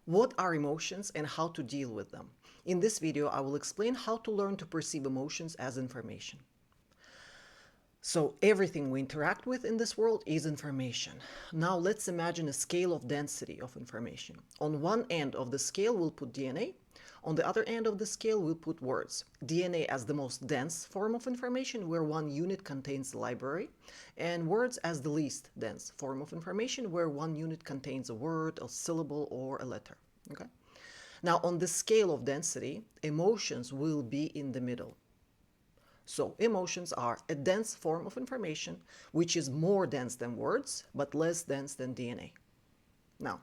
What are emotions and how to deal with them? In this video, I will explain how to learn to perceive emotions as information. So everything we interact with in this world is information. Now let's imagine a scale of density of information. On one end of the scale, we'll put DNA. On the other end of the scale, we'll put words. DNA as the most dense form of information, where one unit contains the library, and words as the least dense form of information, where one unit contains a word, a syllable, or a letter. Okay? Now, on the scale of density, emotions will be in the middle. So emotions are a dense form of information, which is more dense than words, but less dense than DNA. Now,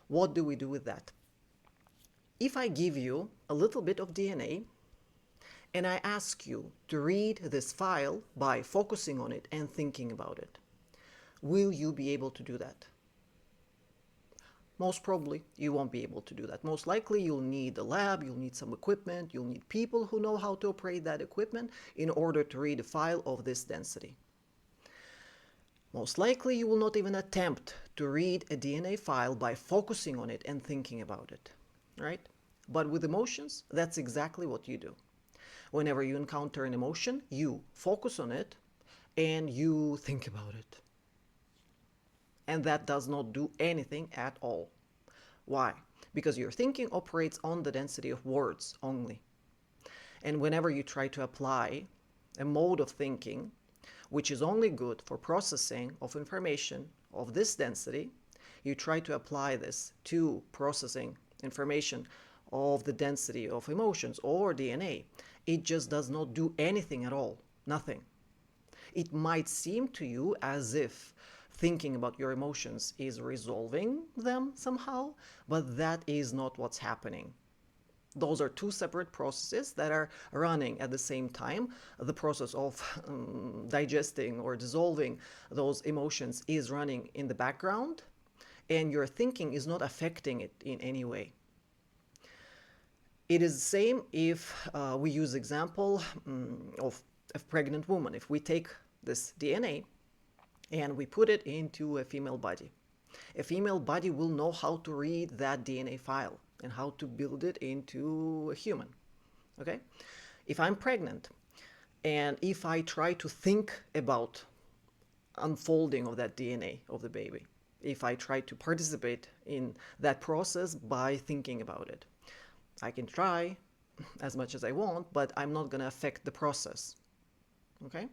what do we do with that? If I give you a little bit of DNA and I ask you to read this file by focusing on it and thinking about it, will you be able to do that? Most probably, you won't be able to do that. Most likely, you'll need a lab, you'll need some equipment, you'll need people who know how to operate that equipment in order to read a file of this density. Most likely, you will not even attempt to read a DNA file by focusing on it and thinking about it, right? But with emotions, that's exactly what you do. Whenever you encounter an emotion, you focus on it and you think about it. And that does not do anything at all. Why? Because your thinking operates on the density of words only. And whenever you try to apply a mode of thinking, which is only good for processing of information of this density, you try to apply this to processing information of the density of emotions or DNA, it just does not do anything at all. Nothing. It might seem to you as if thinking about your emotions is resolving them somehow, but that is not what's happening. Those are two separate processes that are running at the same time. The process of digesting or dissolving those emotions is running in the background, and your thinking is not affecting it in any way. It is the same if we use example of a pregnant woman. If we take this DNA and we put it into a female body. A female body will know how to read that DNA file and how to build it into a human. Okay? If I'm pregnant and if I try to think about unfolding of that DNA of the baby, if I try to participate in that process by thinking about it, I can try as much as I want, but I'm not going to affect the process. Okay?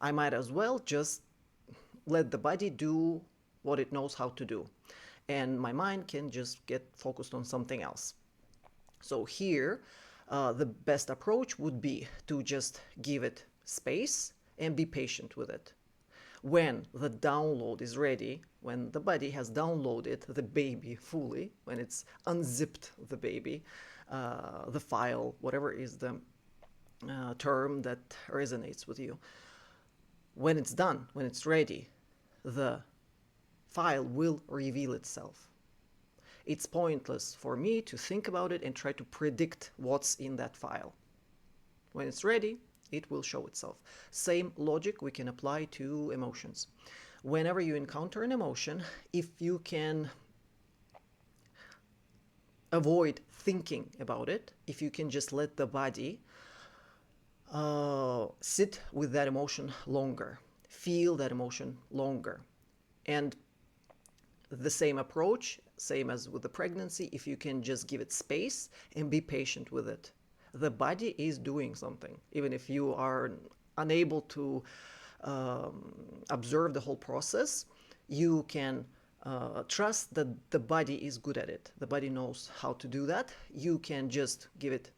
I might as well just let the body do what it knows how to do. And my mind can just get focused on something else. So here, the best approach would be to just give it space and be patient with it. When the download is ready, when the body has downloaded the baby fully, when it's unzipped the baby, the file, whatever is the term that resonates with you, when it's done, when it's ready, the file will reveal itself. It's pointless for me to think about it and try to predict what's in that file. When it's ready, it will show itself. Same logic we can apply to emotions. Whenever you encounter an emotion, if you can avoid thinking about it, if you can just let the body sit with that emotion longer, feel that emotion longer. And the same approach, same as with the pregnancy, if you can just give it space and be patient with it. The body is doing something, even if you are unable to observe the whole process, you can trust that the body is good at it. The body knows how to do that. You can just give it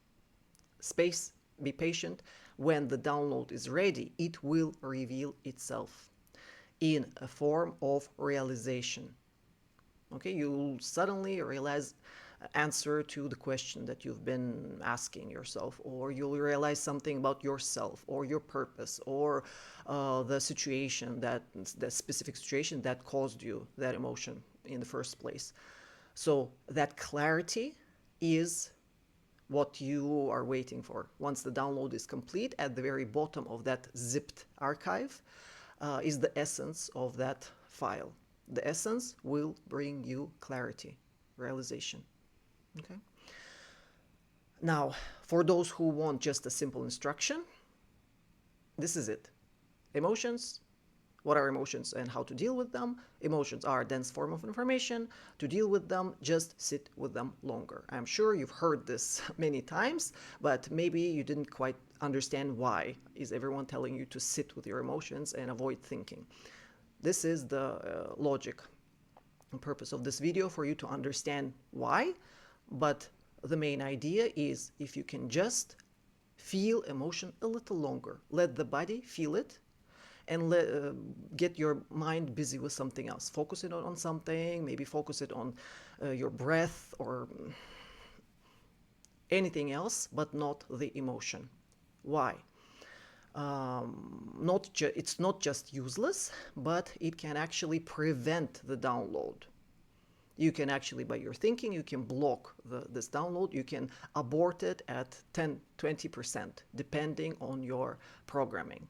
space, be patient. When the download is ready, it will reveal itself in a form of realization. Okay, you'll suddenly realize answer to the question that you've been asking yourself, or you'll realize something about yourself or your purpose or the situation, the specific situation that caused you that emotion in the first place. So that clarity is what you are waiting for. Once the download is complete, at the very bottom of that zipped archive is the essence of that file. The essence will bring you clarity, realization. Okay. Now, for those who want just a simple instruction, this is it. Emotions. What are emotions and how to deal with them? Emotions are a dense form of information. To deal with them, just sit with them longer. I'm sure you've heard this many times, but maybe you didn't quite understand why is everyone telling you to sit with your emotions and avoid thinking. This is the logic and purpose of this video, for you to understand why. But the main idea is, if you can just feel emotion a little longer, let the body feel it, and get your mind busy with something else. Focus it on something, maybe focus it on your breath or anything else, but not the emotion. Why? It's not just useless, but it can actually prevent the download. You can actually, by your thinking, you can block this download. You can abort it at 10-20%, depending on your programming.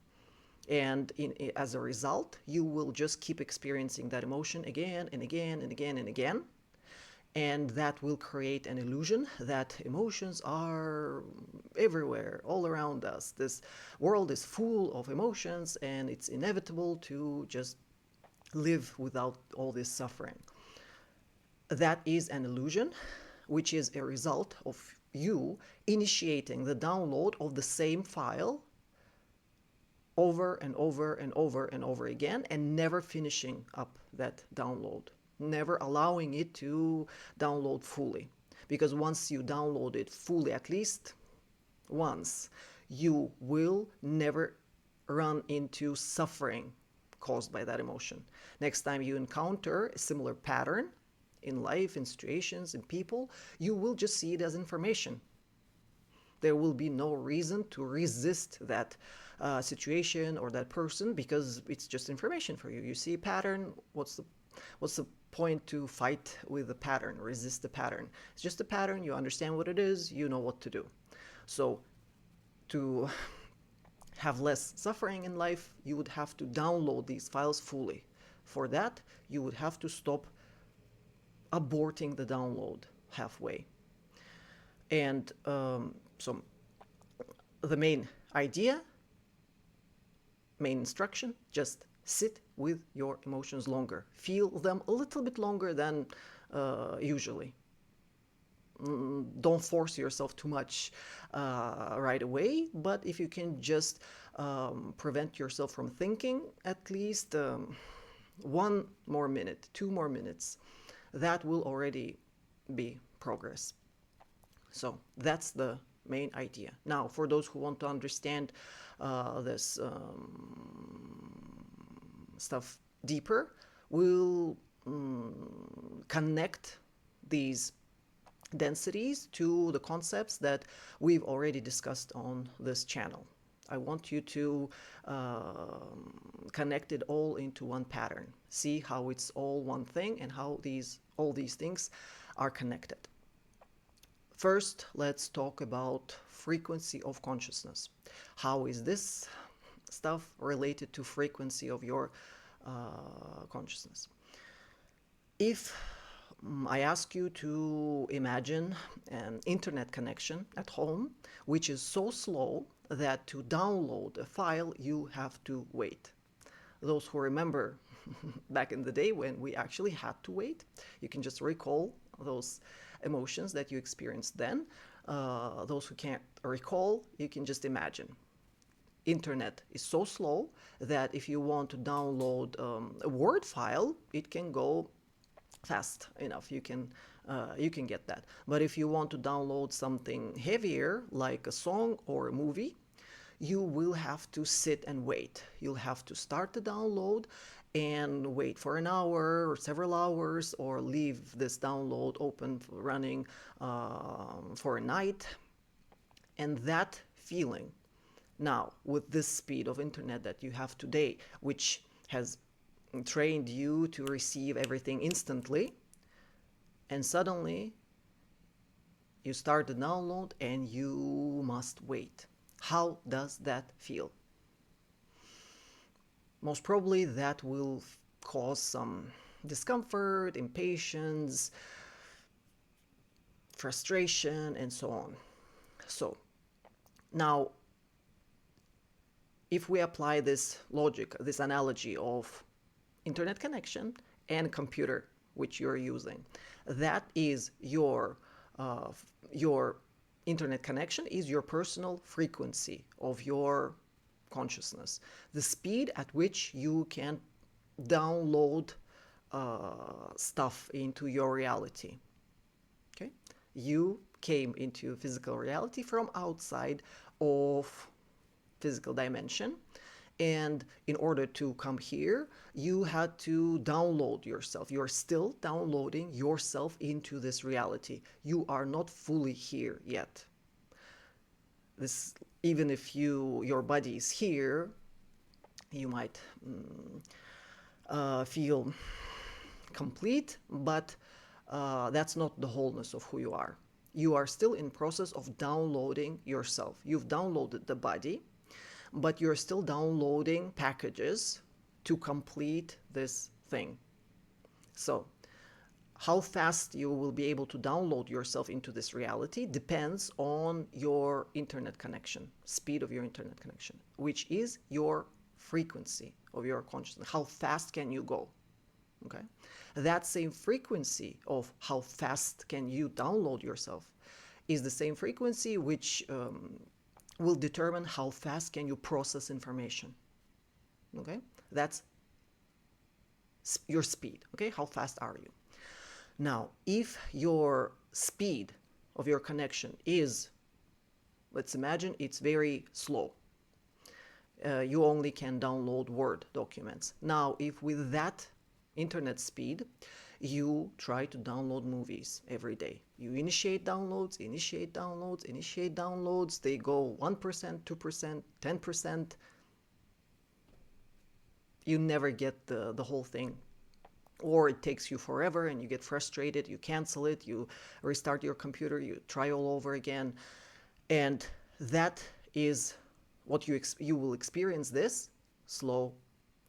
And as a result, you will just keep experiencing that emotion again and again and again and again. And that will create an illusion that emotions are everywhere, all around us. This world is full of emotions, and it's inevitable to just live without all this suffering. That is an illusion, which is a result of you initiating the download of the same file over and over and over and over again, and never finishing up that download, never allowing it to download fully. Because once you download it fully, at least once, you will never run into suffering caused by that emotion. Next time you encounter a similar pattern in life, in situations, in people, you will just see it as information. There will be no reason to resist that situation or that person, because it's just information for you. You see a pattern. What's the point to fight with the pattern, resist the pattern? It's just a pattern. You understand what it is. You know what to do. So to have less suffering in life, you would have to download these files fully. For that, you would have to stop aborting the download halfway. And so the main idea, main instruction, just sit with your emotions longer. Feel them a little bit longer than usually. Don't force yourself too much right away, but if you can just prevent yourself from thinking at least 1 more minute, 2 more minutes, that will already be progress. So that's the main idea. Now, for those who want to understand this stuff deeper, we'll connect these densities to the concepts that we've already discussed on this channel. I want you to connect it all into one pattern. See how it's all one thing and how all these things are connected. First, let's talk about frequency of consciousness. How is this stuff related to frequency of your consciousness? If I ask you to imagine an internet connection at home, which is so slow that to download a file you have to wait. Those who remember back in the day when we actually had to wait, you can just recall those emotions that you experienced then. Those who can't recall, you can just imagine. Internet is so slow that if you want to download a Word file, it can go fast enough. You can get that. But if you want to download something heavier, like a song or a movie, you will have to sit and wait. You'll have to start the download and wait for an hour or several hours, or leave this download open, running for a night. And that feeling, now with this speed of internet that you have today, which has trained you to receive everything instantly, and suddenly you start the download and you must wait. How does that feel? Most probably that will cause some discomfort, impatience, frustration, and so on. So now, if we apply this logic, this analogy of internet connection and computer which you're using, that is your internet connection is your personal frequency of your consciousness, the speed at which you can download stuff into your reality. Okay, you came into physical reality from outside of physical dimension, and in order to come here you had to download yourself. You're still downloading yourself into this reality. You are not fully here yet. This, even if your body is here, you might feel complete, but that's not the wholeness of who you are. You are still in process of downloading yourself. You've downloaded the body, but you're still downloading packages to complete this thing. So how fast you will be able to download yourself into this reality depends on your internet connection, speed of your internet connection, which is your frequency of your consciousness. How fast can you go? Okay, that same frequency of how fast can you download yourself is the same frequency which will determine how fast can you process information. Okay, that's your speed. Okay, how fast are you? Now, if your speed of your connection is, let's imagine it's very slow, you only can download Word documents. Now, if with that internet speed you try to download movies every day, you initiate downloads, they go 1%, 2%, 10%, you never get the whole thing, or it takes you forever and you get frustrated, you cancel it, you restart your computer, you try all over again. And that is what you will experience, this slow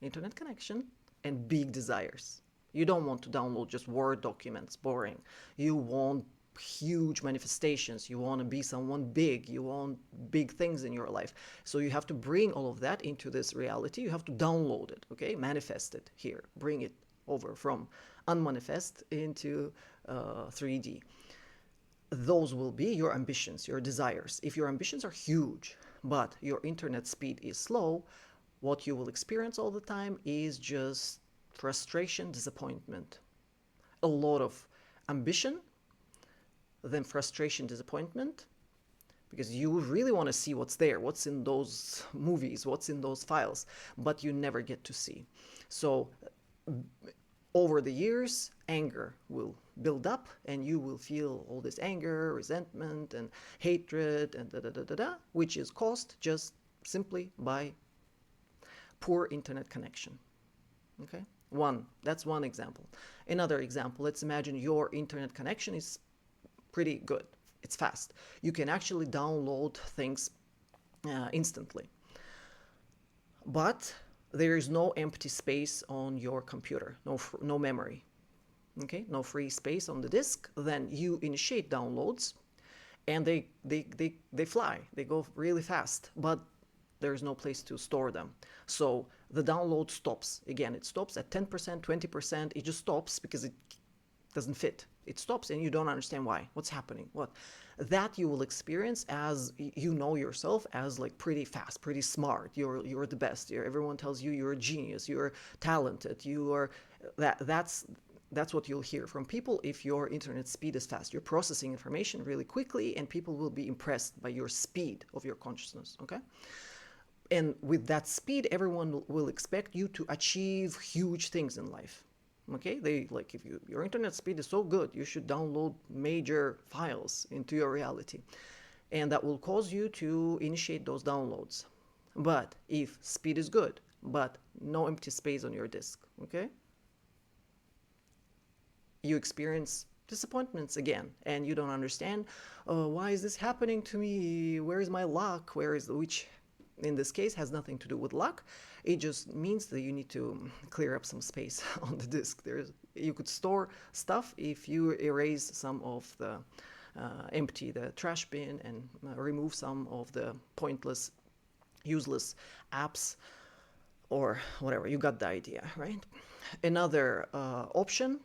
internet connection and big desires. You don't want to download just Word documents, boring. You want huge manifestations. You want to be someone big. You want big things in your life. So you have to bring all of that into this reality. You have to download it, okay? Manifest it here. Bring it over from unmanifest into 3D. Those will be your ambitions, your desires. If your ambitions are huge, but your internet speed is slow, what you will experience all the time is just frustration, disappointment. A lot of ambition, then frustration, disappointment, because you really want to see what's there, what's in those movies, what's in those files, but you never get to see. So over the years, anger will build up and you will feel all this anger, resentment, and hatred, and which is caused just simply by poor internet connection. Okay? That's one example. Another example, let's imagine your internet connection is pretty good. It's fast. You can actually download things instantly. But there is no empty space on your computer, no memory. Okay? No free space on the disk. Then you initiate downloads and they fly. They go really fast. But there's no place to store them. So the download stops. Again, it stops at 10%, 20%. It just stops because it doesn't fit. It stops and you don't understand why. What's happening? What? That you will experience as you know yourself as like pretty fast, pretty smart. You're the best. Everyone tells you you're a genius. You're talented. That's what you'll hear from people if your internet speed is fast. You're processing information really quickly and people will be impressed by your speed of your consciousness. Okay? And with that speed, everyone will expect you to achieve huge things in life. Okay, they like if your internet speed is so good, you should download major files into your reality, and that will cause you to initiate those downloads. But if speed is good, but no empty space on your disk, okay, you experience disappointments again, and you don't understand why is this happening to me? Where is my luck? Which in this case has nothing to do with luck. It just means that you need to clear up some space on the disk. You could store stuff if you erase some of the empty the trash bin and remove some of the pointless, useless apps or whatever. You got the idea, right? Another option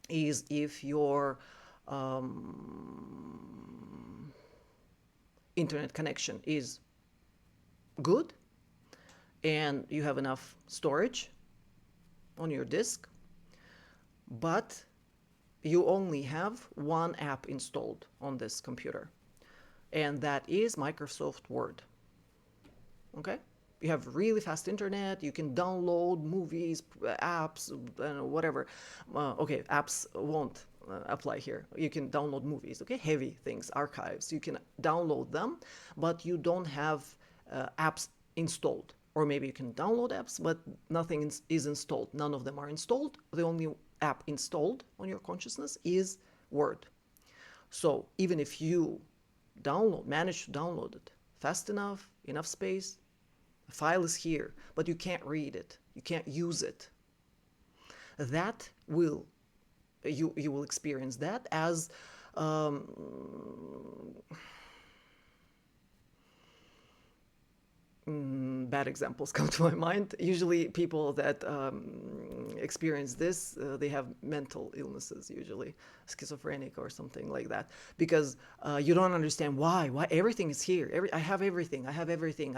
is if your internet connection is good and you have enough storage on your disk, but you only have one app installed on this computer, and that is Microsoft Word. Okay? You have really fast internet, you can download movies, apps, whatever. Okay, apps won't apply here. You can download movies, okay? Heavy things, archives. You can download them, but you don't have apps installed. Or maybe you can download apps, but nothing is installed. None of them are installed. The only app installed on your consciousness is Word. So even if you manage to download it fast enough, enough space, the file is here, but you can't read it, you can't use it. That will, you will experience that as bad examples come to my mind. Usually people that experience this, they have mental illnesses, usually schizophrenic or something like that, because you don't understand why everything is here. I have everything. I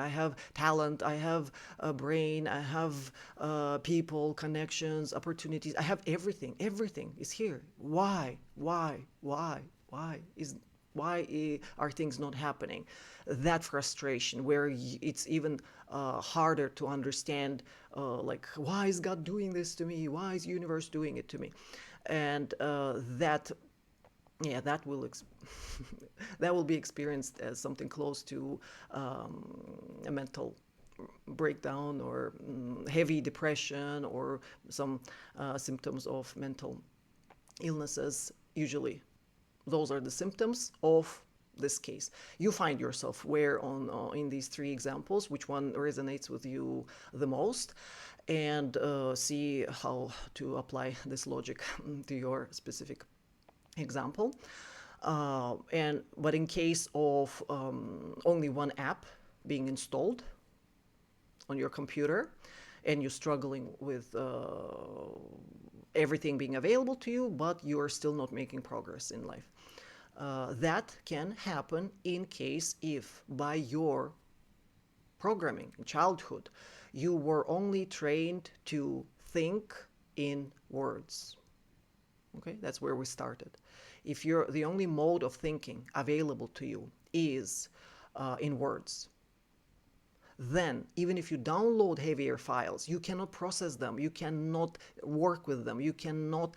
have talent, I have a brain, I have people, connections, opportunities. I have everything. Everything is here. Why are things not happening? That frustration, where it's even harder to understand, like, why is God doing this to me? Why is the universe doing it to me? And that will that will be experienced as something close to a mental breakdown or heavy depression or some symptoms of mental illnesses. Usually those are the symptoms of this case. You find yourself where in these three examples, which one resonates with you the most, and see how to apply this logic to your specific example. But in case of only one app being installed on your computer, and you're struggling with everything being available to you, but you are still not making progress in life. That can happen in case if by your programming in childhood you were only trained to think in words. Okay, that's where we started. If the only mode of thinking available to you is in words, then even if you download heavier files, you cannot process them, you cannot work with them, you cannot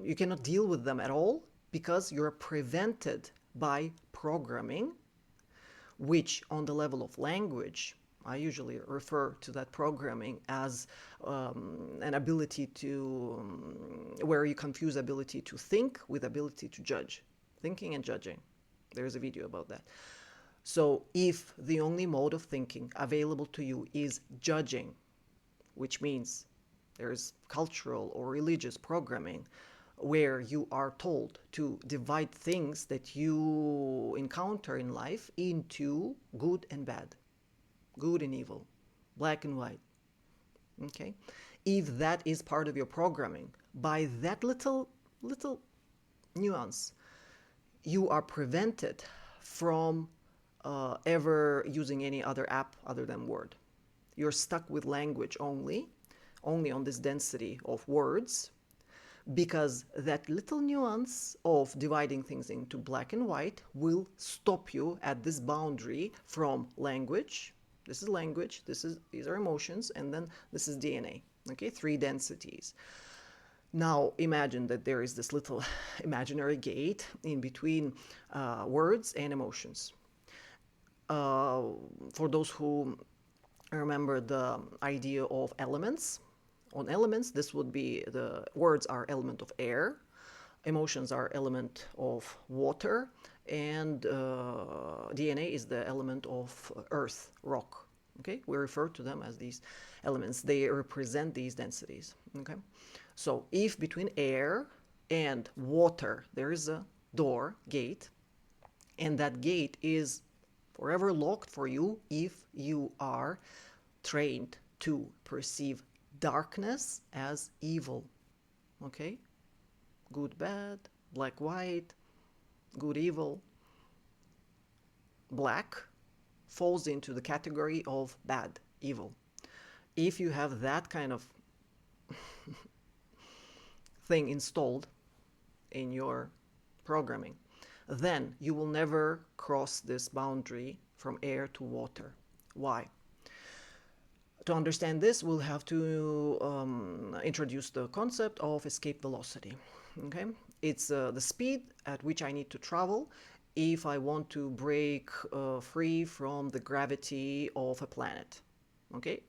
you cannot deal with them at all, because you're prevented by programming, which on the level of language, I usually refer to that programming as an ability to, where you confuse ability to think with ability to judge. Thinking and judging. There's a video about that. So if the only mode of thinking available to you is judging, which means there's cultural or religious programming where you are told to divide things that you encounter in life into good and bad, good and evil, black and white. Okay? If that is part of your programming, by that little nuance, you are prevented from ever using any other app other than Word. You're stuck with language only on this density of words, because that little nuance of dividing things into black and white will stop you at this boundary from language. This is language, these are emotions, and then this is DNA. Okay, three densities. Now imagine that there is this little imaginary gate in between words and emotions. For those who remember the idea of elements, on elements, this would be the words are element of air, emotions are element of water, and DNA is the element of earth, rock. Okay, we refer to them as these elements. They represent these densities. Okay, so if between air and water, there is a door, gate, and that gate is forever locked for you if you are trained to perceive darkness as evil. Okay? Good, bad, black, white, good, evil. Black falls into the category of bad, evil. If you have that kind of thing installed in your programming, then you will never cross this boundary from air to water. Why? To understand this, we'll have to introduce the concept of escape velocity. Okay, it's the speed at which I need to travel if I want to break free from the gravity of a planet. Okay,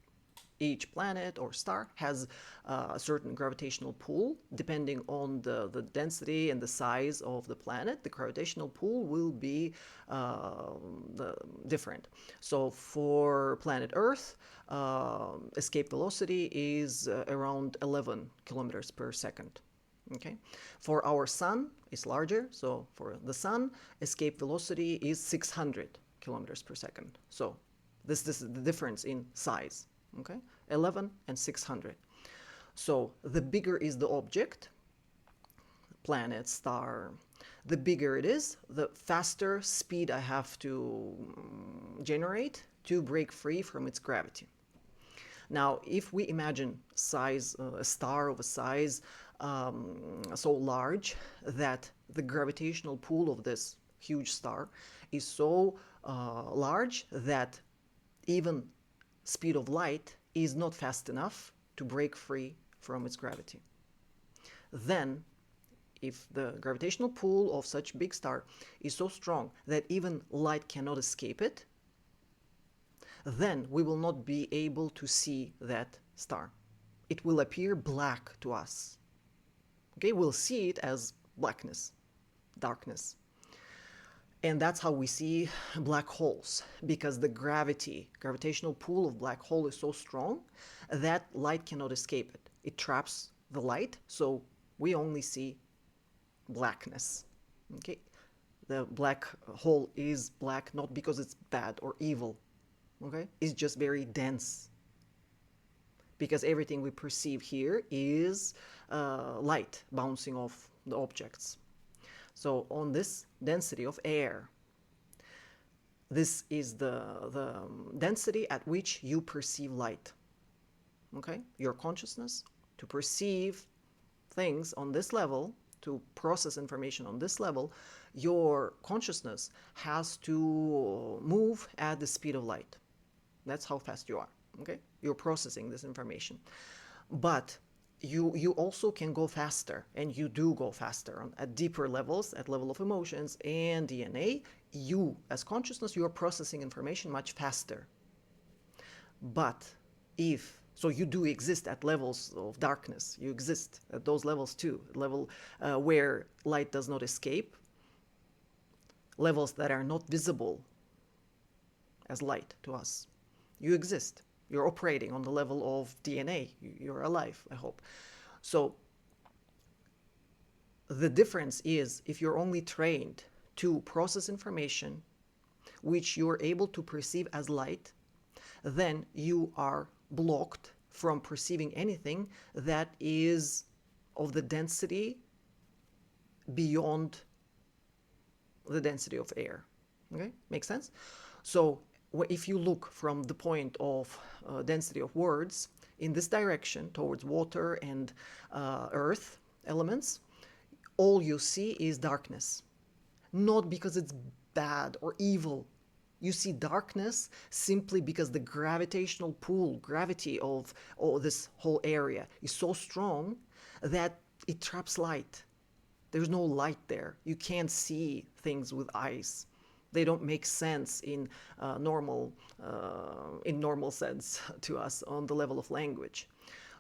each planet or star has a certain gravitational pull. Depending on the density and the size of the planet, the gravitational pull will be different. So for planet Earth, escape velocity is around 11 kilometers per second. Okay, for our sun, it's larger. So for the sun, escape velocity is 600 kilometers per second. So this is the difference in size. Okay, 11 and 600. So the bigger is the object, planet, star, the bigger it is, the faster speed I have to generate to break free from its gravity. Now, if we imagine size, a star of a size so large that the gravitational pull of this huge star is so large that even speed of light is not fast enough to break free from its gravity. Then, if the gravitational pull of such big star is so strong that even light cannot escape it, then we will not be able to see that star. It will appear black to us. Okay, we'll see it as blackness, darkness. And that's how we see black holes, because the gravitational pull of black hole is so strong that light cannot escape it. It traps the light, so we only see blackness. Okay, the black hole is black not because it's bad or evil. Okay, it's just very dense. Because everything we perceive here is light bouncing off the objects. So on this density of air, this is the density at which you perceive light. Okay, your consciousness, to perceive things on this level, to process information on this level, your consciousness has to move at the speed of light. That's how fast you are. Okay, you're processing this information, but you also can go faster, and you do go faster at deeper levels, at level of emotions and DNA. You, as consciousness, you are processing information much faster. But if so, you do exist at levels of darkness. You exist at those levels too, level where light does not escape, levels that are not visible as light to us. You exist. You're operating on the level of DNA. You're alive, I hope. So the difference is, if you're only trained to process information which you're able to perceive as light, then you are blocked from perceiving anything that is of the density beyond the density of air. Okay, makes sense? So if you look from the point of density of words in this direction towards water and earth elements, all you see is darkness. Not because it's bad or evil. You see darkness simply because the gravitational pull, gravity of this whole area is so strong that it traps light. There's no light there. You can't see things with eyes. They don't make sense in normal sense to us on the level of language.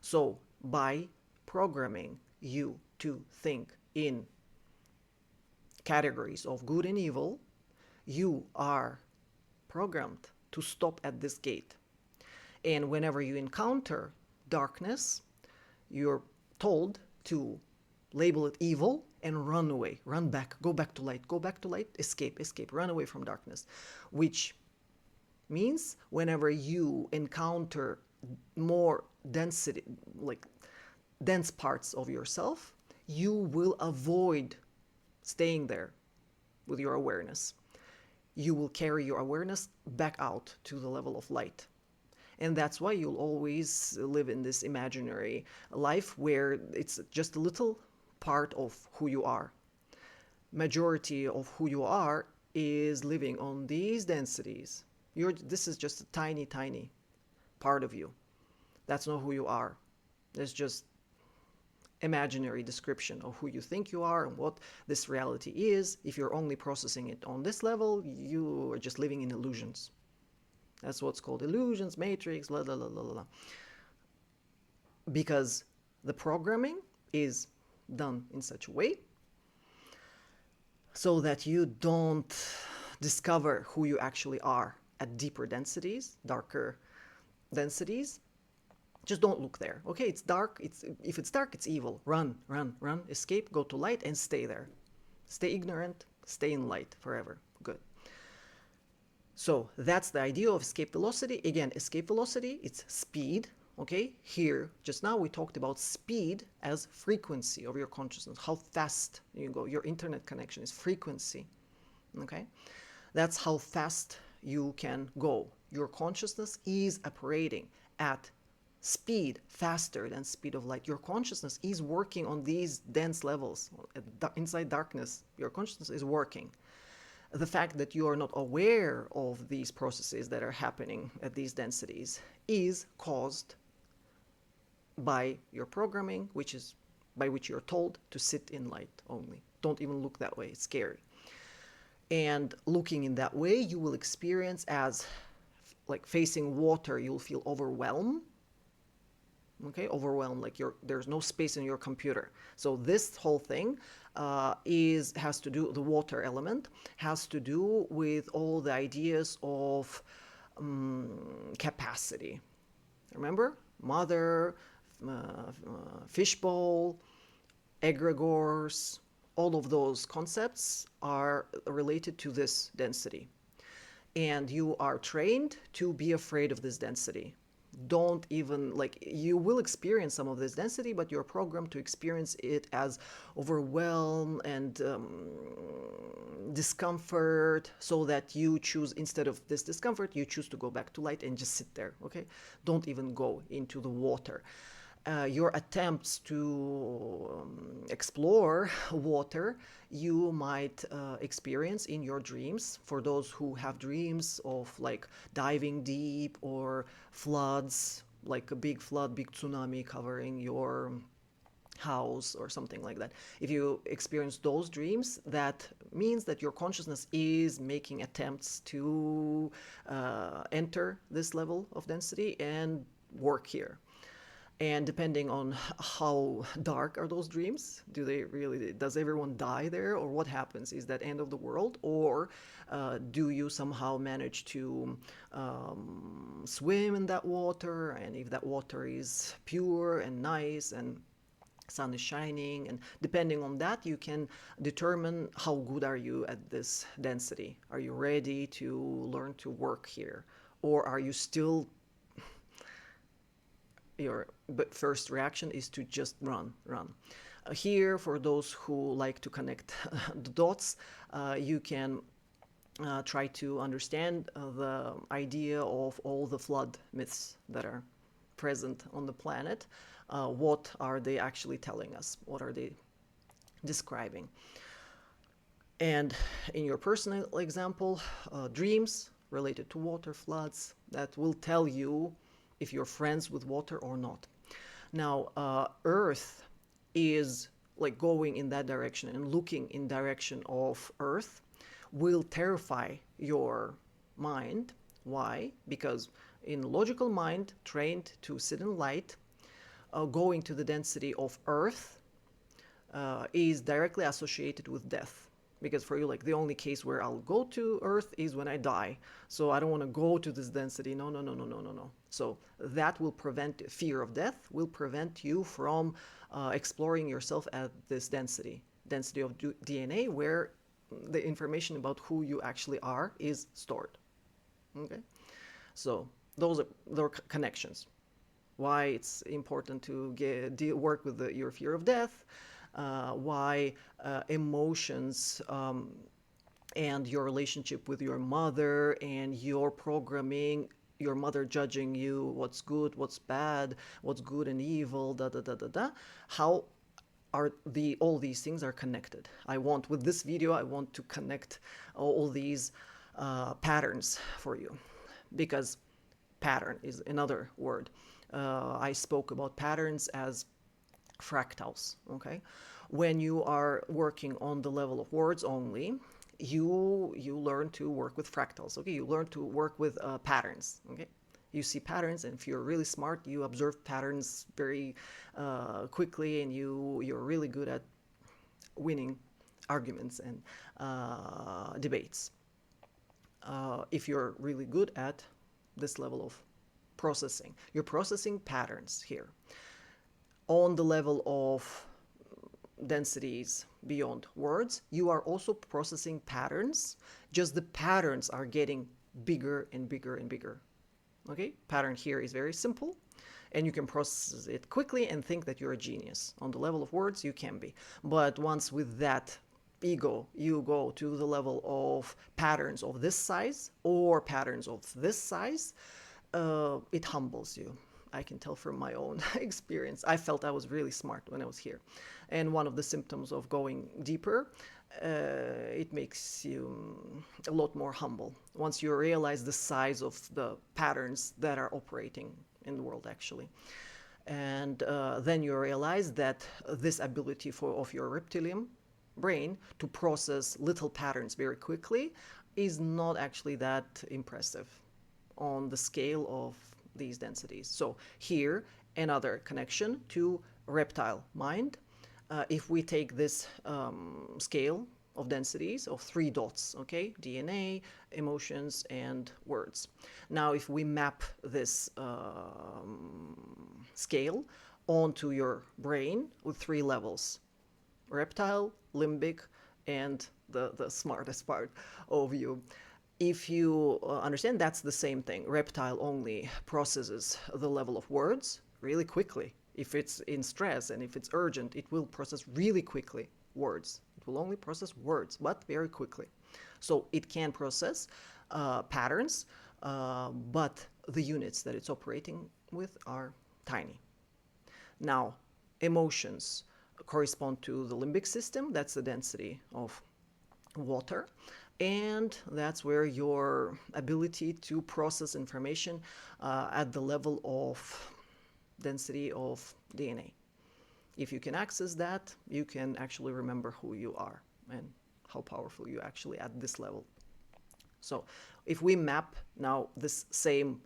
So by programming you to think in categories of good and evil, you are programmed to stop at this gate. And whenever you encounter darkness, you're told to label it evil, and run away, run back, go back to light, go back to light, escape, escape, run away from darkness. Which means whenever you encounter more density, like dense parts of yourself, you will avoid staying there with your awareness. You will carry your awareness back out to the level of light. And that's why you'll always live in this imaginary life where it's just a little part of who you are. Majority of who you are is living on these densities. This is just a tiny, tiny part of you. That's not who you are. It's just imaginary description of who you think you are and what this reality is. If you're only processing it on this level, you are just living in illusions. That's what's called illusions, matrix, la la la la la. Because the programming is done in such a way so that you don't discover who you actually are at deeper densities, darker densities. Just don't look there. Okay, it's dark. If it's dark, it's evil. Run, run, run, escape, go to light, and stay there. Stay ignorant, stay in light forever. Good. So that's the idea of escape velocity. Again, escape velocity, it's speed. Okay, here, just now we talked about speed as frequency of your consciousness, how fast you go. Your internet connection is frequency. Okay, that's how fast you can go. Your consciousness is operating at speed faster than speed of light. Your consciousness is working on these dense levels. Inside darkness, your consciousness is working. The fact that you are not aware of these processes that are happening at these densities is caused by your programming, by which you're told to sit in light only. Don't even look that way, it's scary. And looking in that way, you will experience as like facing water, you'll feel overwhelmed. Okay, overwhelmed, like there's no space in your computer. So this whole thing has to do, the water element has to do with all the ideas of capacity. Remember, mother, fishbowl, egregores, all of those concepts are related to this density. And you are trained to be afraid of this density. Don't even, you will experience some of this density, but you're programmed to experience it as overwhelm and discomfort, so that you choose, instead of this discomfort, you choose to go back to light and just sit there. Okay, don't even go into the water. Your attempts to explore water, you might experience in your dreams. For those who have dreams of diving deep or floods, like a big flood, big tsunami covering your house or something like that. If you experience those dreams, that means that your consciousness is making attempts to enter this level of density and work here. And depending on how dark are those dreams, does everyone die there, or what happens? Is that end of the world, or do you somehow manage to swim in that water? And if that water is pure and nice and sun is shining, and depending on that, you can determine how good are you at this density. Are you ready to learn to work here, or are you still your first reaction is to just run. Here, for those who like to connect the dots, you can try to understand the idea of all the flood myths that are present on the planet. What are they actually telling us? What are they describing? And in your personal example, dreams related to water, floods, that will tell you if you're friends with water or not. Now, Earth is going in that direction, and looking in direction of Earth will terrify your mind. Why? Because in logical mind, trained to sit in light, going to the density of Earth is directly associated with death. because for you, like, the only case where I'll go to Earth is when I die. So I don't want to go to this density. No, no, no, no, no, no, no. So that will prevent fear of death, will prevent you from exploring yourself at this density of DNA, where the information about who you actually are is stored. Okay, so those are connections. Why it's important to work with your fear of death, why emotions and your relationship with your mother and your programming, your mother judging you, what's good, what's bad, what's good and evil, da da da da da, how are all these things are connected. With this video, I want to connect all these patterns for you, because pattern is another word. I spoke about patterns as fractals. Okay, when you are working on the level of words only, you learn to work with fractals. Okay, you learn to work with patterns. Okay, you see patterns, and if you're really smart, you observe patterns very quickly, and you're really good at winning arguments and debates. If you're really good at this level of processing, you're processing patterns here. On the level of densities beyond words, you are also processing patterns, just the patterns are getting bigger and bigger and bigger. Okay, pattern here is very simple, and you can process it quickly and think that you're a genius. On the level of words, you can be. But once with that ego, you go to the level of patterns of this size or patterns of this size, it humbles you. I can tell from my own experience. I felt I was really smart when I was here. And one of the symptoms of going deeper, it makes you a lot more humble once you realize the size of the patterns that are operating in the world, actually. And then you realize that this ability of your reptilian brain to process little patterns very quickly is not actually that impressive on the scale of these densities. So here, another connection to reptile mind. If we take this scale of densities of 3 dots, okay, DNA, emotions, and words. Now, if we map this scale onto your brain with 3 levels: reptile, limbic, and the smartest part of you. If you understand, that's the same thing. Reptile only processes the level of words really quickly. If it's in stress and if it's urgent, it will process really quickly words. It will only process words, but very quickly. So it can process patterns, but the units that it's operating with are tiny. Now, emotions correspond to the limbic system. That's the density of water. And that's where your ability to process information at the level of density of DNA. If you can access that, you can actually remember who you are and how powerful you actually at this level. So if we map now this same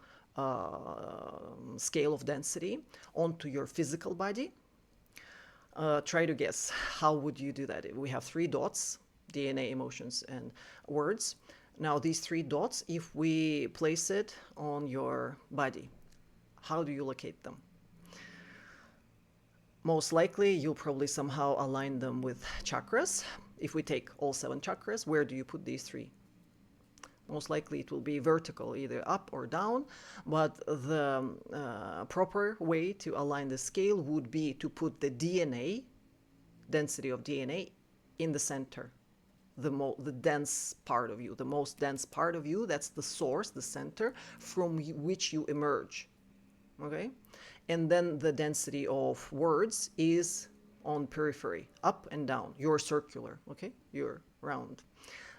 scale of density onto your physical body, try to guess, how would you do that? We have 3 dots: DNA, emotions, and words. Now, these 3 dots, if we place it on your body, how do you locate them? Most likely, you'll probably somehow align them with chakras. If we take all 7 chakras, where do you put these 3? Most likely it will be vertical, either up or down, but the proper way to align the scale would be to put the DNA, density of DNA, in the center. The dense part of you, the most dense part of you, that's the source, the center from which you emerge. Okay? And then the density of words is on periphery, up and down. You're circular, okay? You're round.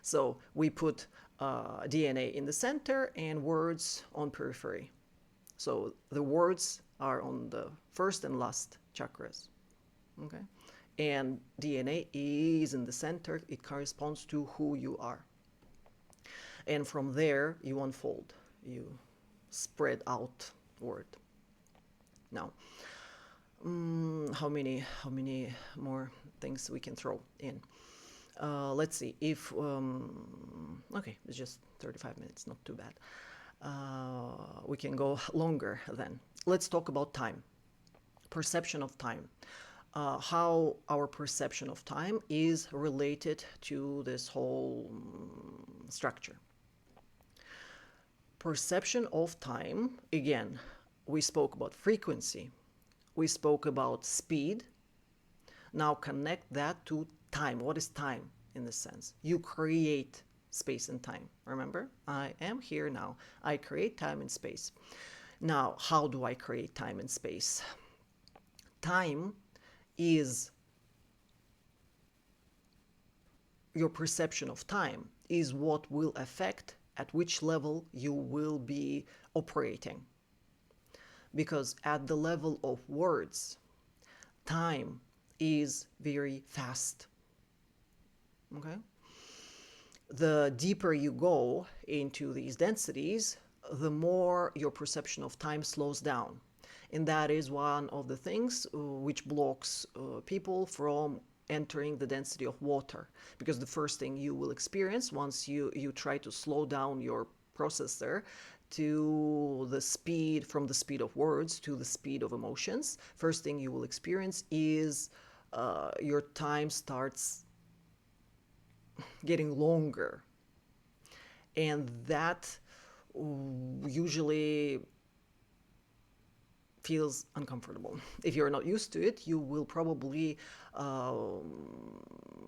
So we put DNA in the center and words on periphery. So the words are on the first and last chakras, okay? And DNA is in the center. It corresponds to who you are. And from there, you unfold. You spread outward. Now, how many more things we can throw in? Let's see if okay, it's just 35 minutes, not too bad. We can go longer then. Let's talk about time, perception of time. How our perception of time is related to this whole structure. Perception of time, again, we spoke about frequency, we spoke about speed. Now connect that to time. What is time in this sense? You create space and time. Remember, I am here now. I create time and space. Now, how do I create time and space? Time is your perception of time is what will affect at which level you will be operating. Because at the level of words, time is very fast. Okay? The deeper you go into these densities, the more your perception of time slows down. And that is one of the things which blocks people from entering the density of water. Because the first thing you will experience once you try to slow down your processor to the speed, from the speed of words to the speed of emotions, first thing you will experience is your time starts getting longer. And that usually feels uncomfortable. If you're not used to it, you will probably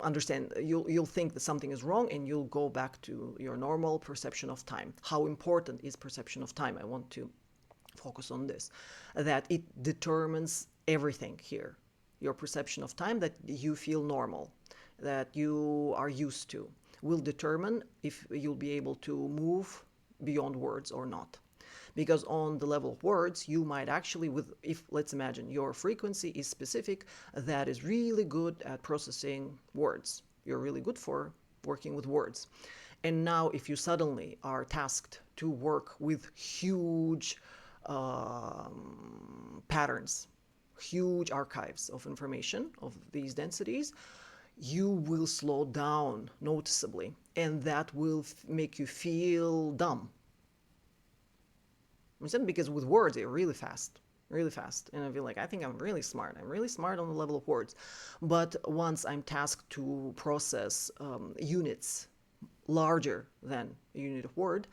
understand, you'll think that something is wrong and you'll go back to your normal perception of time. How important is perception of time? I want to focus on this, that it determines everything here. Your perception of time that you feel normal, that you are used to, will determine if you'll be able to move beyond words or not. Because on the level of words, you might actually, if let's imagine your frequency is specific, that is really good at processing words. You're really good for working with words. And now if you suddenly are tasked to work with huge patterns, huge archives of information of these densities, you will slow down noticeably, and that will make you feel dumb. Because with words, they're really fast, really fast. And I feel like, I think I'm really smart. I'm really smart on the level of words. But once I'm tasked to process units larger than a unit of word,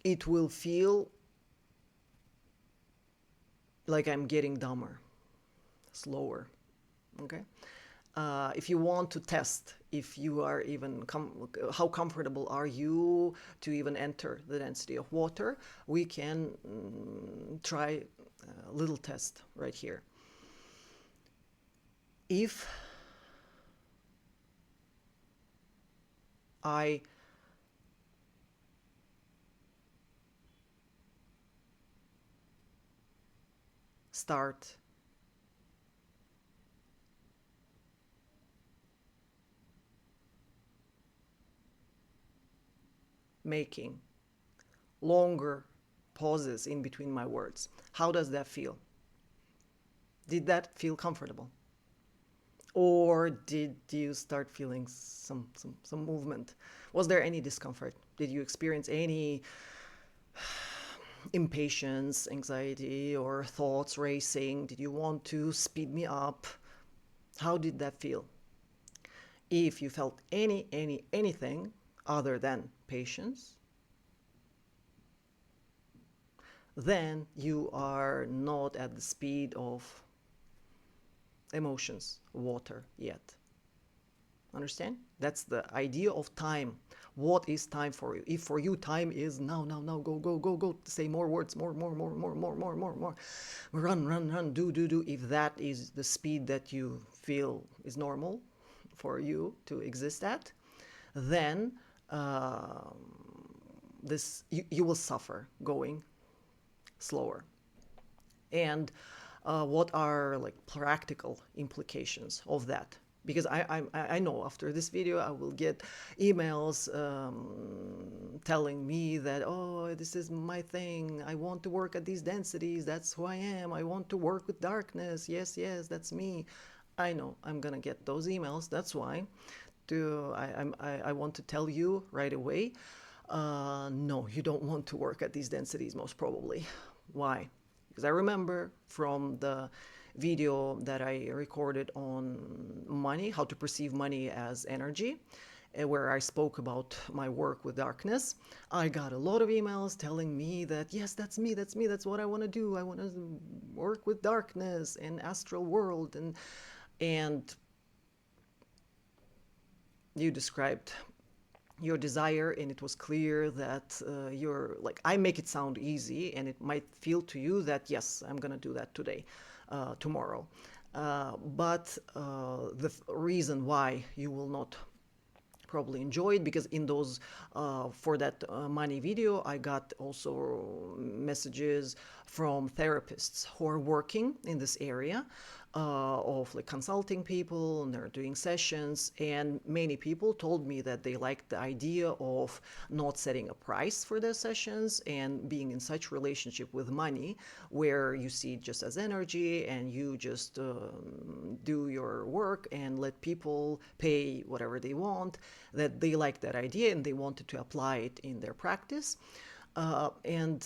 it will feel like I'm getting dumber, slower. Okay? If you want to test if you are even, how comfortable are you to even enter the density of water, we can try a little test right here. If I start making longer pauses in between my words, how does that feel? Did that feel comfortable? Or did you start feeling some movement? Was there any discomfort? Did you experience any impatience, anxiety, or thoughts racing? Did you want to speed me up? How did that feel? If you felt anything other than patience, then you are not at the speed of emotions, water yet. Understand? That's the idea of time. What is time for you? If for you time is now, go, say more words, more, run, do. If that is the speed that you feel is normal for you to exist at, then you will suffer going slower. And what are like practical implications of that? Because I know after this video I will get emails telling me that, oh, this is my thing, I want to work at these densities, that's who I am, I want to work with darkness, yes, that's me. I know I'm gonna get those emails. That's why. I want to tell you right away. No, you don't want to work at these densities, most probably. Why? Because I remember from the video that I recorded on money, how to perceive money as energy, where I spoke about my work with darkness. I got a lot of emails telling me that, yes, that's me, that's what I want to do. I want to work with darkness and astral world. And you described your desire, and it was clear that you're like, I make it sound easy, and it might feel to you that, yes, I'm gonna do that today, tomorrow, but the reason why you will not probably enjoy it, because in those for that money video I got also messages from therapists who are working in this area, of like consulting people, and they're doing sessions, and many people told me that they like the idea of not setting a price for their sessions and being in such relationship with money where you see it just as energy, and you just do your work and let people pay whatever they want, that they like that idea and they wanted to apply it in their practice. And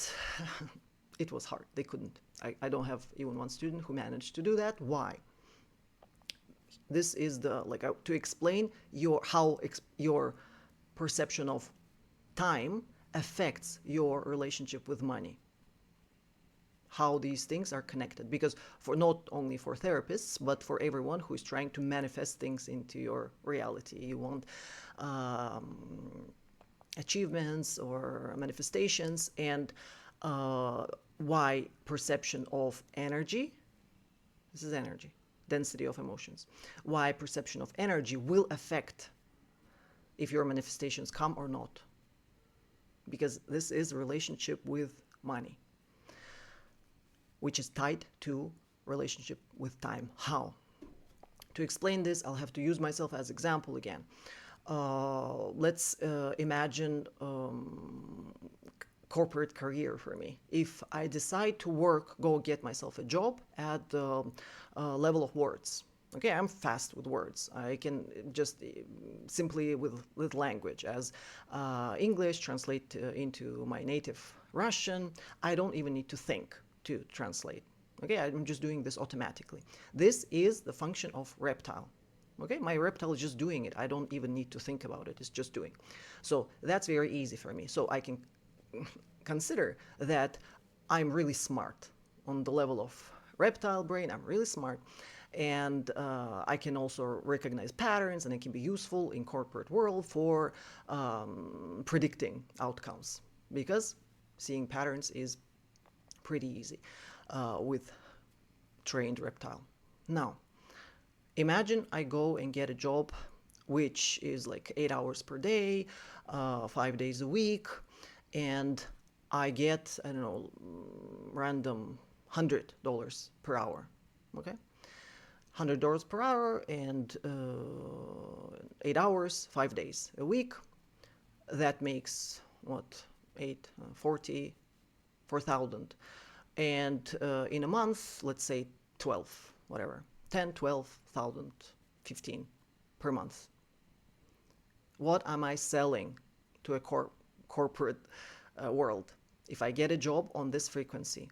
it was hard. They couldn't. I don't have even one student who managed to do that. Why? This is the like to explain your perception of time affects your relationship with money, how these things are connected, because for not only for therapists but for everyone who is trying to manifest things into your reality. You want achievements or manifestations, and why perception of energy, this is energy, density of emotions, why perception of energy will affect if your manifestations come or not, because this is a relationship with money, which is tied to relationship with time. How? To explain this, I'll have to use myself as example again. Let's imagine corporate career for me. If I decide to go get myself a job at the level of words, okay, I'm fast with words. I can just simply with language, as English translate into my native Russian. I don't even need to think to translate. Okay, I'm just doing this automatically. This is the function of reptile. Okay, my reptile is just doing it. I don't even need to think about it. It's just doing. So that's very easy for me. So I can consider that I'm really smart on the level of reptile brain. I'm really smart. And I can also recognize patterns, and it can be useful in corporate world for predicting outcomes, because seeing patterns is pretty easy with trained reptile. Now, imagine I go and get a job which is like 8 hours per day, 5 days a week, and I get, I don't know, random $100 per hour. Okay? $100 per hour, and 8 hours, 5 days a week. That makes what? 40, 4,000. And in a month, let's say 12, whatever, 10, 12,000, 15 per month. What am I selling to a corporate world? If I get a job on this frequency,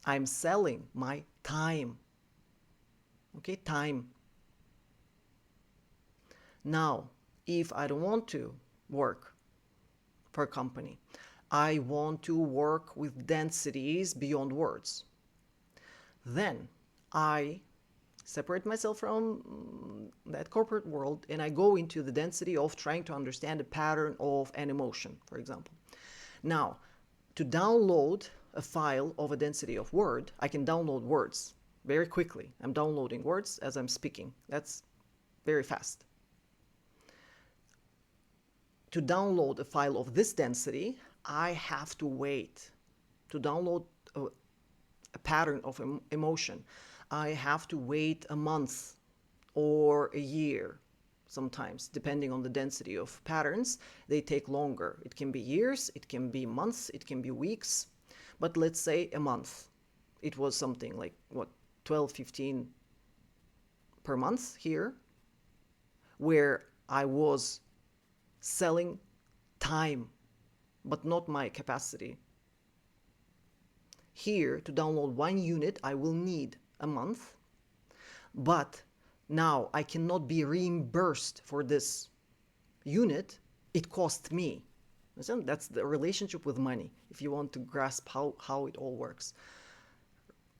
I'm selling my time. Okay, time. Now, if I don't want to work for a company, I want to work with densities beyond words, then I separate myself from that corporate world, and I go into the density of trying to understand the pattern of an emotion, for example. Now, to download a file of a density of word, I can download words very quickly. I'm downloading words as I'm speaking. That's very fast. To download a file of this density, I have to wait. To download a pattern of emotion, I have to wait a month or a year. Sometimes, depending on the density of patterns, they take longer. It can be years, it can be months, it can be weeks, but let's say a month. It was something like, what, 12, 15 per month here, where I was selling time, but not my capacity. Here, to download 1 unit, I will need a month, but now I cannot be reimbursed for this unit. It cost me. That's the relationship with money, if you want to grasp how it all works.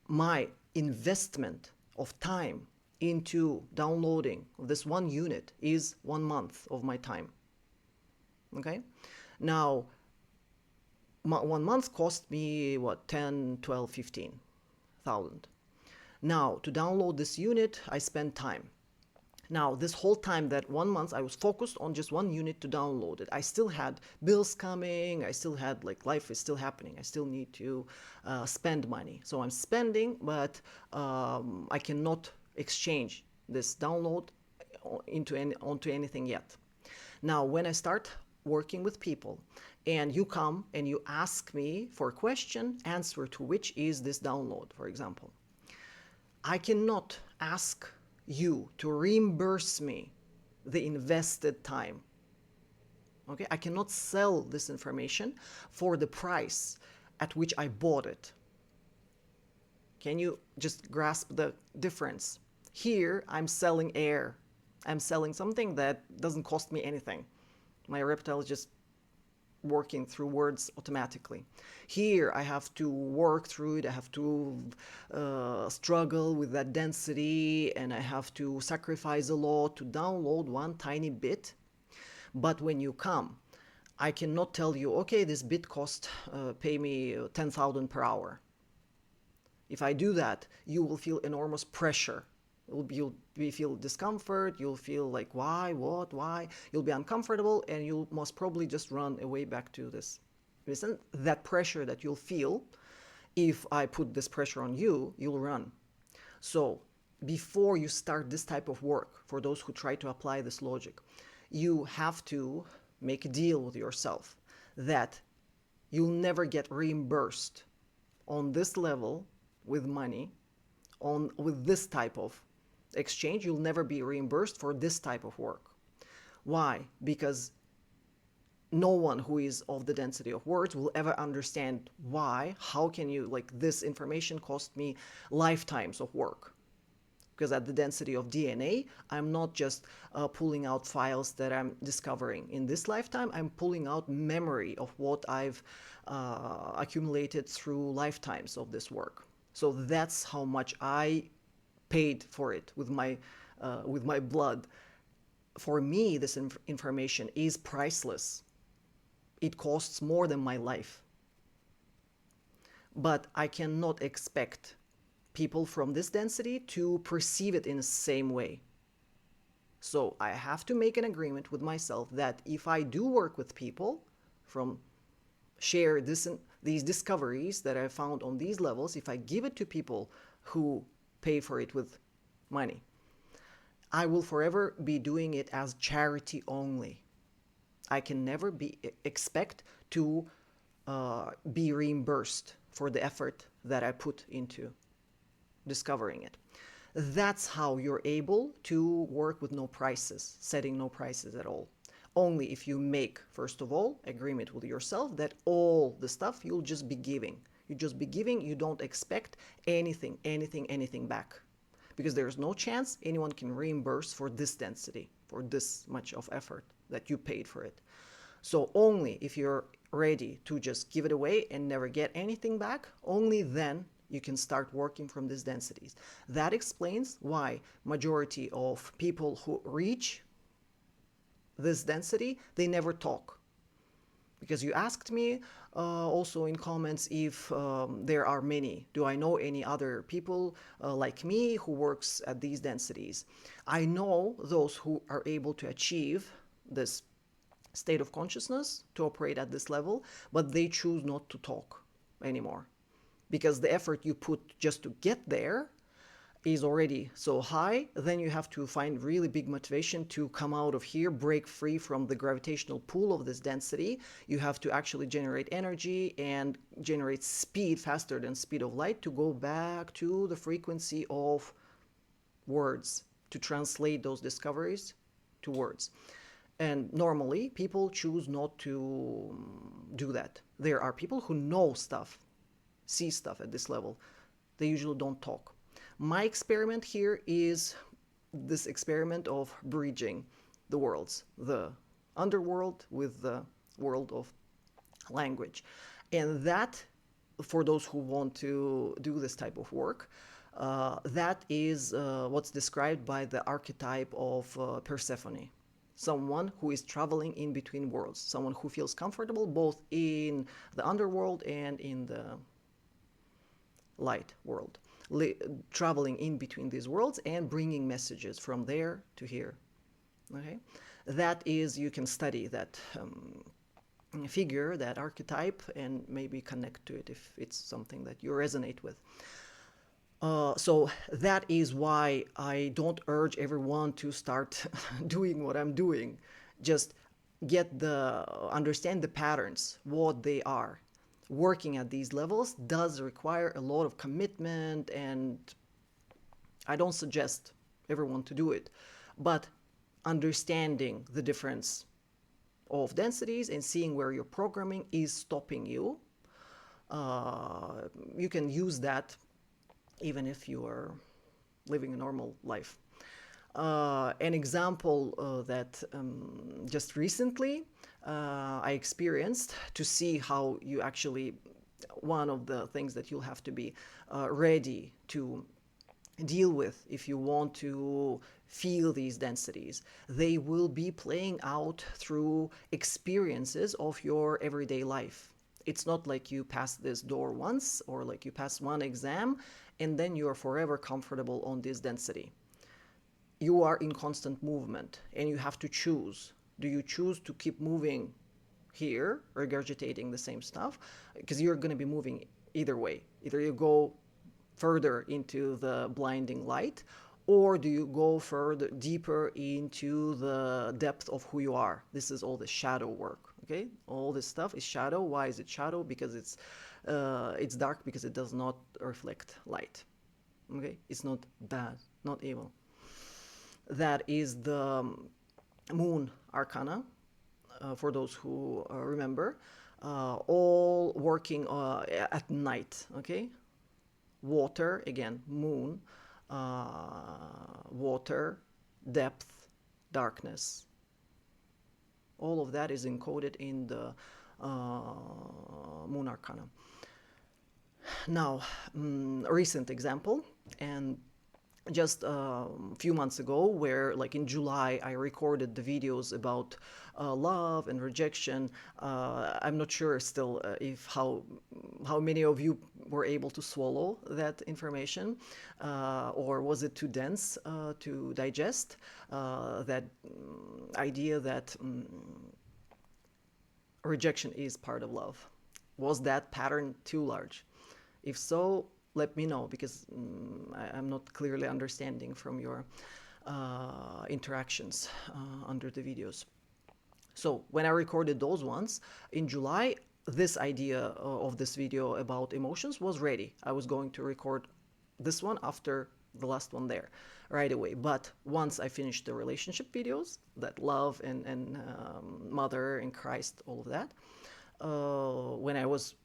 My investment of time into downloading this 1 unit is 1 month of my time. Okay? Now, 1 month cost me what, 10, 12, 15,000. Now, to download this unit, I spend time. Now, this whole time, that 1 month, I was focused on just 1 unit to download it. I still had bills coming. I still had, like, life is still happening. I still need to spend money. So I'm spending, but I cannot exchange this download onto anything yet. Now, when I start working with people and you come and you ask me for a question, answer to which is this download, for example, I cannot ask you to reimburse me the invested time. Okay, I cannot sell this information for the price at which I bought it. Can you just grasp the difference? Here, I'm selling air. I'm selling something that doesn't cost me anything. My reptile is just working through words automatically. Here, I have to work through it. I have to struggle with that density, and I have to sacrifice a lot to download one tiny bit. But when you come, I cannot tell you, okay, this bit cost, pay me 10,000 per hour. If I do that, you will feel enormous pressure. You'll feel discomfort, you'll feel like, why, what, why? You'll be uncomfortable, and you'll most probably just run away back to this. Listen, that pressure that you'll feel, if I put this pressure on you, you'll run. So before you start this type of work, for those who try to apply this logic, you have to make a deal with yourself that you'll never get reimbursed on this level with money, with this type of exchange. You'll never be reimbursed for this type of work. Why? Because no one who is of the density of words will ever understand why. How can you, like, this information cost me lifetimes of work? Because at the density of DNA, I'm not just pulling out files that I'm discovering in this lifetime. I'm pulling out memory of what I've accumulated through lifetimes of this work. So that's how much I paid for it with my blood. For me, this information is priceless. It costs more than my life. But I cannot expect people from this density to perceive it in the same way. So I have to make an agreement with myself that if I do work with people from share these discoveries that I found on these levels, if I give it to people who pay for it with money, I will forever be doing it as charity only. I can never expect to be reimbursed for the effort that I put into discovering it. That's how you're able to work with no prices, setting no prices at all. Only if you make, first of all, agreement with yourself that all the stuff you'll just be giving. You just be giving, you don't expect anything back. Because there's no chance anyone can reimburse for this density, for this much of effort that you paid for it. So only if you're ready to just give it away and never get anything back, only then you can start working from these densities. That explains why majority of people who reach this density, they never talk. Because you asked me also in comments if there are many. Do I know any other people like me who works at these densities? I know those who are able to achieve this state of consciousness, to operate at this level, but they choose not to talk anymore. Because the effort you put just to get there is already so high, then you have to find really big motivation to come out of here, break free from the gravitational pull of this density. You have to actually generate energy and generate speed faster than speed of light to go back to the frequency of words, to translate those discoveries to words. And normally, people choose not to do that. There are people who know stuff, see stuff at this level. They usually don't talk. My experiment here is this experiment of bridging the worlds, the underworld with the world of language. And that, for those who want to do this type of work, that is what's described by the archetype of Persephone. Someone who is traveling in between worlds, someone who feels comfortable both in the underworld and in the light world, traveling in between these worlds and bringing messages from there to here. Okay, that is, you can study that figure, that archetype, and maybe connect to it if it's something that you resonate with. So that is why I don't urge everyone to start doing what I'm doing. Just understand the patterns, what they are. Working at these levels does require a lot of commitment, and I don't suggest everyone to do it. But understanding the difference of densities and seeing where your programming is stopping you, you can use that even if you are living a normal life. An example that just recently I experienced to see how you actually, one of the things that you'll have to be ready to deal with if you want to feel these densities. They will be playing out through experiences of your everyday life. It's not like you pass this door once or like you pass one exam and then you are forever comfortable on this density. You are in constant movement and you have to choose. Do you choose to keep moving here, regurgitating the same stuff? Because you're going to be moving either way. Either you go further into the blinding light, or do you go further deeper into the depth of who you are? This is all the shadow work. Okay, all this stuff is shadow. Why is it shadow? Because it's dark because it does not reflect light. Okay, it's not bad, not evil. That is the moon arcana, for those who remember, all working at night. Okay, water, again, moon, water, depth, darkness. All of that is encoded in the moon arcana. Now, recent example, and just a few months ago, where like in July I recorded the videos about love and rejection. I'm not sure still if how many of you were able to swallow that information, or was it too dense to digest, that idea that rejection is part of love. Was that pattern too large? If so, let me know, because I'm not clearly understanding from your interactions under the videos. So when I recorded those ones in July, this idea of this video about emotions was ready. I was going to record this one after the last one there right away. But once I finished the relationship videos, that love and mother and Christ, all of that, when I was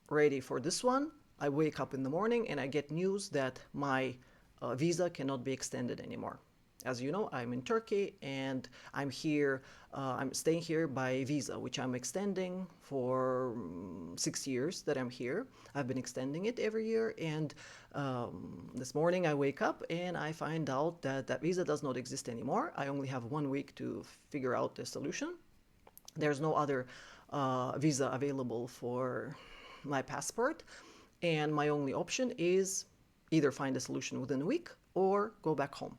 ready for this one, I wake up in the morning and I get news that my visa cannot be extended anymore. As you know, I'm in Turkey and I'm here, I'm staying here by visa, which I'm extending for 6 years that I'm here. I've been extending it every year, and this morning I wake up and I find out that that visa does not exist anymore. I only have 1 week to figure out the solution. There's no other visa available for my passport, and my only option is either find a solution within a week or go back home.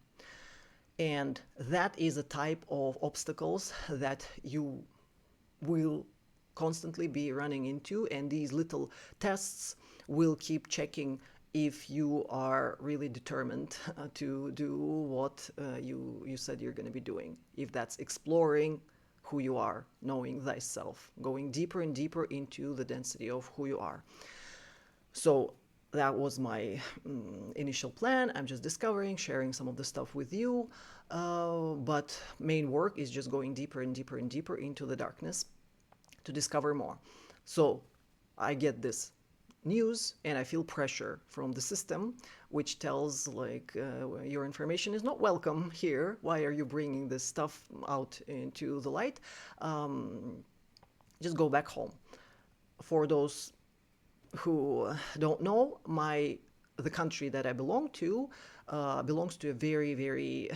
And that is a type of obstacles that you will constantly be running into, and these little tests will keep checking if you are really determined to do what you said you're going to be doing. If that's exploring who you are, knowing thyself, going deeper and deeper into the density of who you are. So that was my initial plan. I'm just discovering, sharing some of the stuff with you. But main work is just going deeper and deeper and deeper into the darkness to discover more. So I get this news and I feel pressure from the system, which tells like your information is not welcome here. Why are you bringing this stuff out into the light? Just go back home. For those who don't know, the country that I belong to belongs to a very, very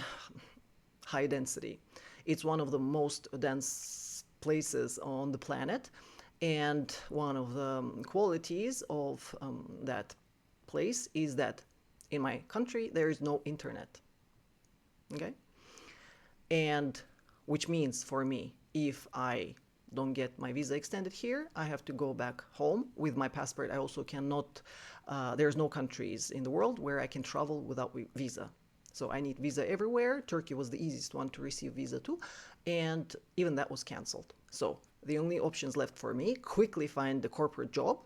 high density. It's one of the most dense places on the planet, and one of the qualities of that place is that in my country there is no internet. Okay, and which means for me, if I don't get my visa extended here, I have to go back home with my passport. I also cannot, there's no countries in the world where I can travel without visa. So I need visa everywhere. Turkey was the easiest one to receive visa to, and even that was canceled. So the only options left for me, quickly find a corporate job,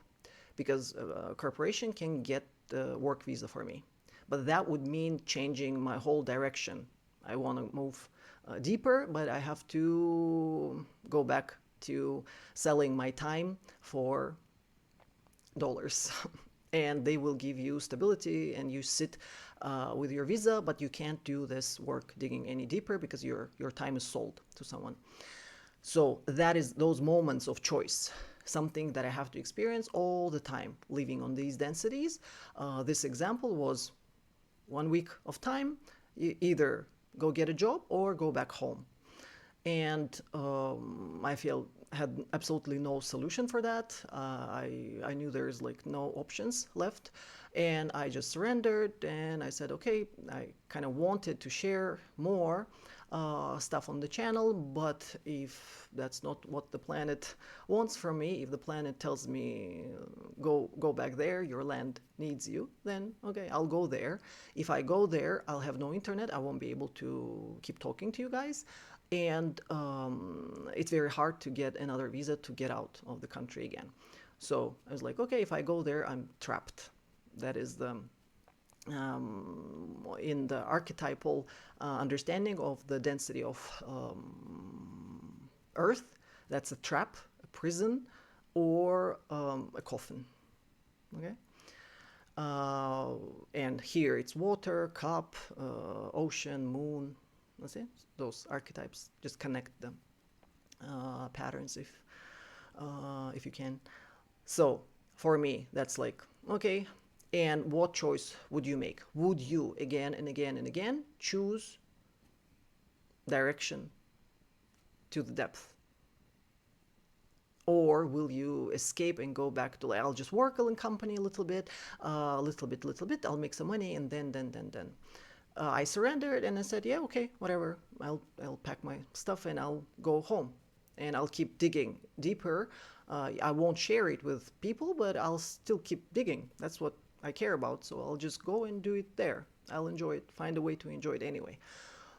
because a corporation can get the work visa for me. But that would mean changing my whole direction. I want to move deeper, but I have to go back to selling my time for dollars. And they will give you stability and you sit with your visa, but you can't do this work digging any deeper because your time is sold to someone. So that is those moments of choice, something that I have to experience all the time, living on these densities. This example was 1 week of time, either go get a job or go back home. And I feel had absolutely no solution for that. I knew there's like no options left, and I just surrendered. And I said, okay, I kind of wanted to share more stuff on the channel, but if that's not what the planet wants from me, if the planet tells me go back there, your land needs you, then okay, I'll go there. If I go there, I'll have no internet. I won't be able to keep talking to you guys. And it's very hard to get another visa to get out of the country again. So I was like, okay, if I go there, I'm trapped. That is the in the archetypal understanding of the density of Earth. That's a trap, a prison, or a coffin. Okay. And here it's water, cup, ocean, moon. That's it. Those archetypes. Just connect them patterns if you can. So for me, that's like okay. And what choice would you make? Would you again and again and again choose direction to the depth? Or will you escape and go back to like, I'll just work in company a little bit, little bit, I'll make some money, and then. I surrendered and I said, yeah, okay, whatever. I'll pack my stuff and I'll go home, and I'll keep digging deeper. I won't share it with people, but I'll still keep digging. That's what I care about. So I'll just go and do it there. I'll enjoy it, find a way to enjoy it anyway.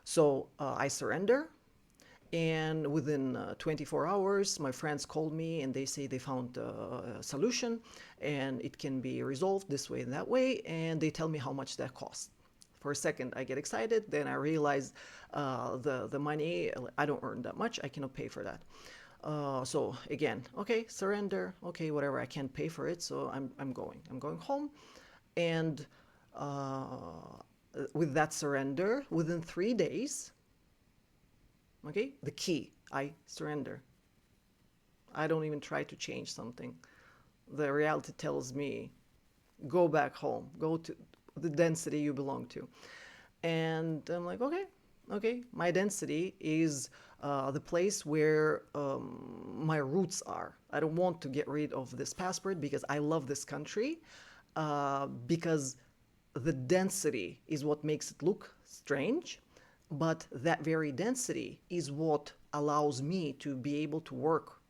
So I surrender. And within 24 hours, my friends called me and they say they found a solution and it can be resolved this way and that way. And they tell me how much that costs. For a second, I get excited. Then I realize the money, I don't earn that much. I cannot pay for that. So again, okay, surrender. Okay, whatever. I can't pay for it, so I'm going. I'm going home, and with that surrender, within 3 days, okay, the key, I surrender. I don't even try to change something. The reality tells me, go back home. Go to the density you belong to. And I'm like, okay, my density is the place where my roots are. I don't want to get rid of this passport because I love this country, because the density is what makes it look strange, but that very density is what allows me to be able to work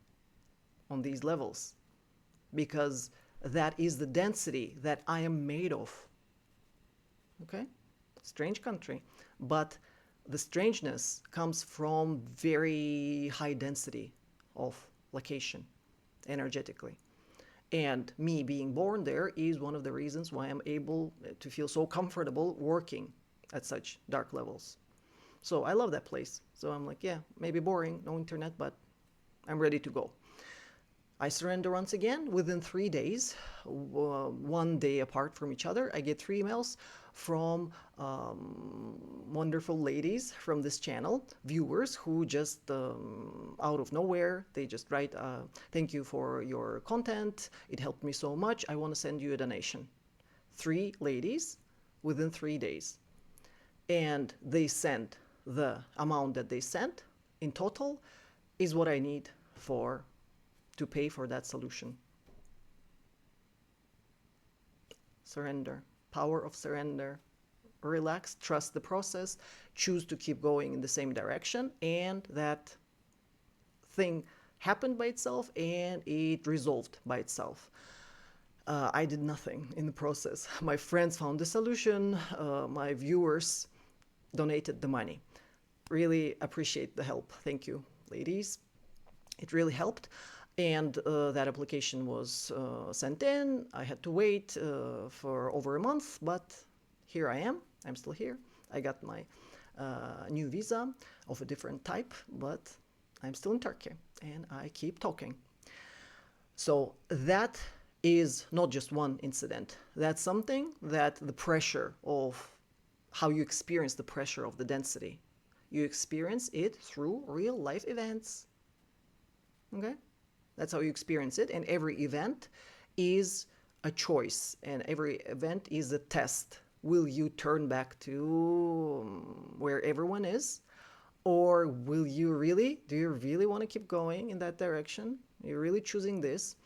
on these levels, because that is the density that I am made of. Okay? Strange country. But the strangeness comes from very high density of location energetically. And me being born there is one of the reasons why I'm able to feel so comfortable working at such dark levels. So I love that place. So I'm like, yeah, maybe boring, no internet, but I'm ready to go. I surrender once again within 3 days, 1 day apart from each other. I get 3 emails from wonderful ladies from this channel, viewers who just out of nowhere, they just write, thank you for your content. It helped me so much. I want to send you a donation. 3 ladies within 3 days. And they sent the amount that they sent in total is what I need for to pay for that solution. Surrender, power of surrender. Relax, trust the process, choose to keep going in the same direction, and that thing happened by itself and it resolved by itself. I did nothing in the process. My friends found the solution, my viewers donated the money. Really appreciate the help. Thank you, ladies. It really helped. And that application was sent in. I had to wait for over a month, but here I am. I'm still here. I got my new visa of a different type, but I'm still in Turkey and I keep talking. So that is not just one incident. That's something that the pressure of how you experience the pressure of the density. You experience it through real life events. Okay? That's how you experience it. And every event is a choice, and every event is a test. Will you turn back to where everyone is? Or do you really want to keep going in that direction? You're really choosing this